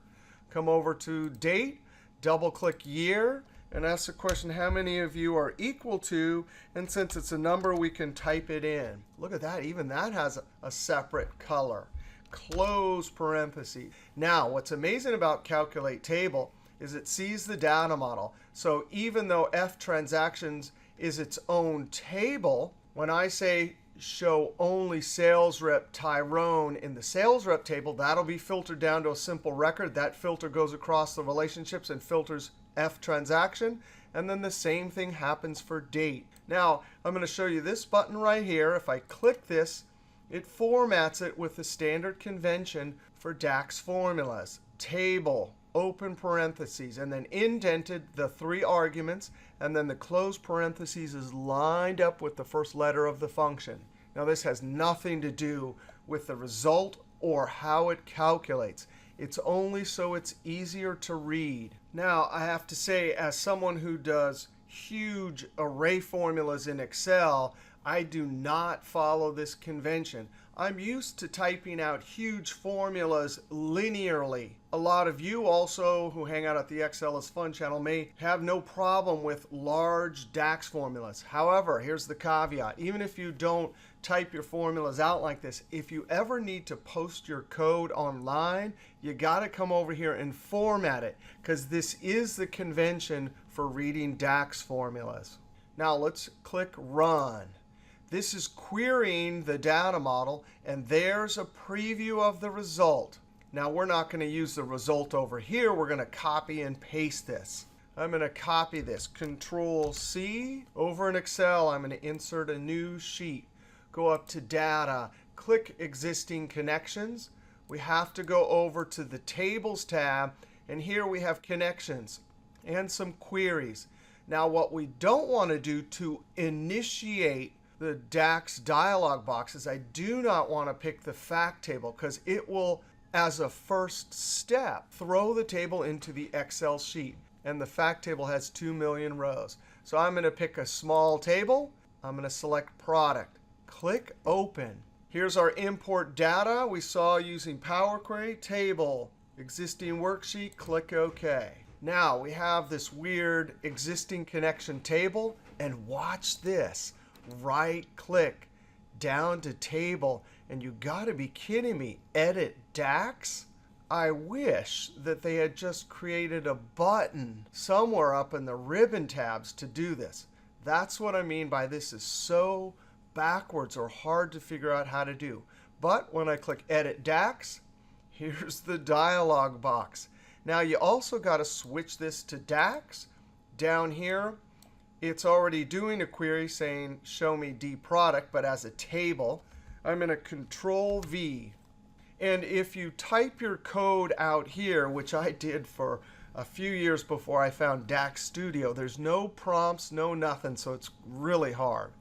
Speaker 1: come over to Date, double-click Year, and ask the question, how many of you are equal to? And since it's a number, we can type it in. Look at that. Even that has a separate color. Close parentheses. Now, what's amazing about Calculate Table is it sees the data model. So even though F transactions is its own table, when I say show only sales rep Tyrone in the sales rep table, that'll be filtered down to a simple record. That filter goes across the relationships and filters F transaction. And then the same thing happens for date. Now, I'm going to show you this button right here. If I click this, it formats it with the standard convention for DAX formulas. Table, open parentheses, and then indented the 3 arguments, and then the closed parentheses is lined up with the first letter of the function. Now, this has nothing to do with the result or how it calculates. It's only so it's easier to read. Now, I have to say, as someone who does huge array formulas in Excel, I do not follow this convention. I'm used to typing out huge formulas linearly. A lot of you also who hang out at the Excelisfun channel may have no problem with large DAX formulas. However, here's the caveat. Even if you don't type your formulas out like this, if you ever need to post your code online, you got to come over here and format it, because this is the convention for reading DAX formulas. Now let's click Run. This is querying the data model, and there's a preview of the result. Now, we're not going to use the result over here. We're going to copy and paste this. I'm going to copy this. Control-C. Over in Excel, I'm going to insert a new sheet. Go up to Data. Click Existing Connections. We have to go over to the Tables tab, and here we have connections and some queries. Now, what we don't want to do to initiate the DAX dialog box is I do not want to pick the fact table, because it will, as a first step, throw the table into the Excel sheet. And the fact table has 2 million rows. So I'm going to pick a small table. I'm going to select Product. Click Open. Here's our import data we saw using Power Query. Table, existing worksheet. Click OK. Now we have this weird existing connection table. And watch this. Right-click down to Table, and you got to be kidding me. Edit DAX? I wish that they had just created a button somewhere up in the ribbon tabs to do this. That's what I mean by this is so backwards or hard to figure out how to do. But when I click Edit DAX, here's the dialog box. Now, you also got to switch this to DAX. Down here, it's already doing a query saying, show me D product, but as a table. I'm going to Control-V. And if you type your code out here, which I did for a few years before I found DAX Studio, there's no prompts, no nothing, so it's really hard.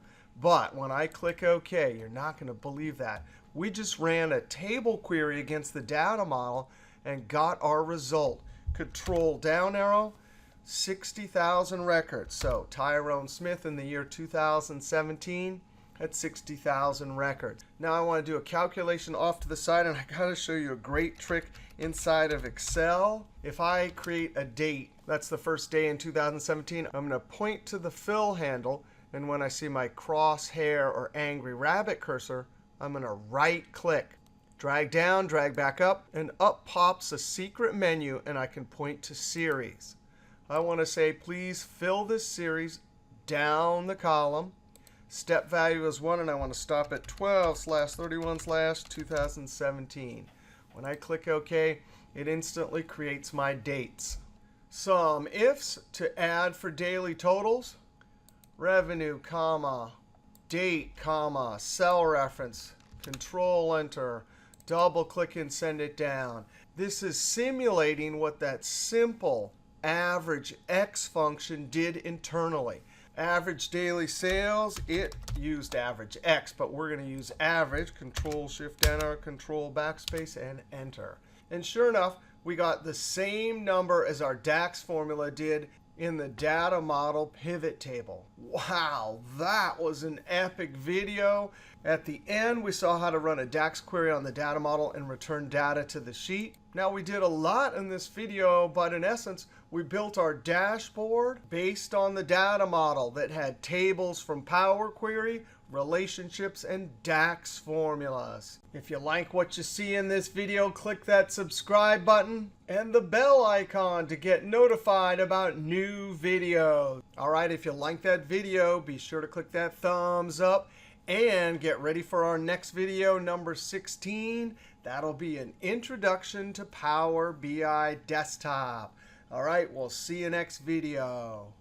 Speaker 1: But when I click OK, you're not going to believe that. We just ran a table query against the data model and got our result. Control down arrow. 60,000 records. So Tyrone Smith in the year 2017 had 60,000 records. Now I want to do a calculation off to the side, and I got to show you a great trick inside of Excel. If I create a date, that's the first day in 2017, I'm going to point to the fill handle, and when I see my crosshair or angry rabbit cursor, I'm going to right-click. Drag down, drag back up, and up pops a secret menu, and I can point to Series. I want to say, please fill this series down the column. Step value is 1, and I want to stop at 12/31/2017. When I click OK, it instantly creates my dates. Some ifs to add for daily totals. Revenue, comma, date, comma, cell reference, Control-Enter, double-click and send it down. This is simulating what that simple AVERAGEX function did internally. Average daily sales, it used AVERAGEX, but we're going to use average, Control-Shift-Enter, Control backspace, and Enter. And sure enough, we got the same number as our DAX formula did in the Data Model PivotTable. Wow, that was an epic video. At the end, we saw how to run a DAX query on the data model and return data to the sheet. Now, we did a lot in this video, but in essence, we built our dashboard based on the data model that had tables from Power Query, relationships, and DAX formulas. If you like what you see in this video, click that subscribe button and the bell icon to get notified about new videos. All right, if you like that video, be sure to click that thumbs up and get ready for our next video, number 16. That'll be an introduction to Power BI Desktop. All right, we'll see you next video.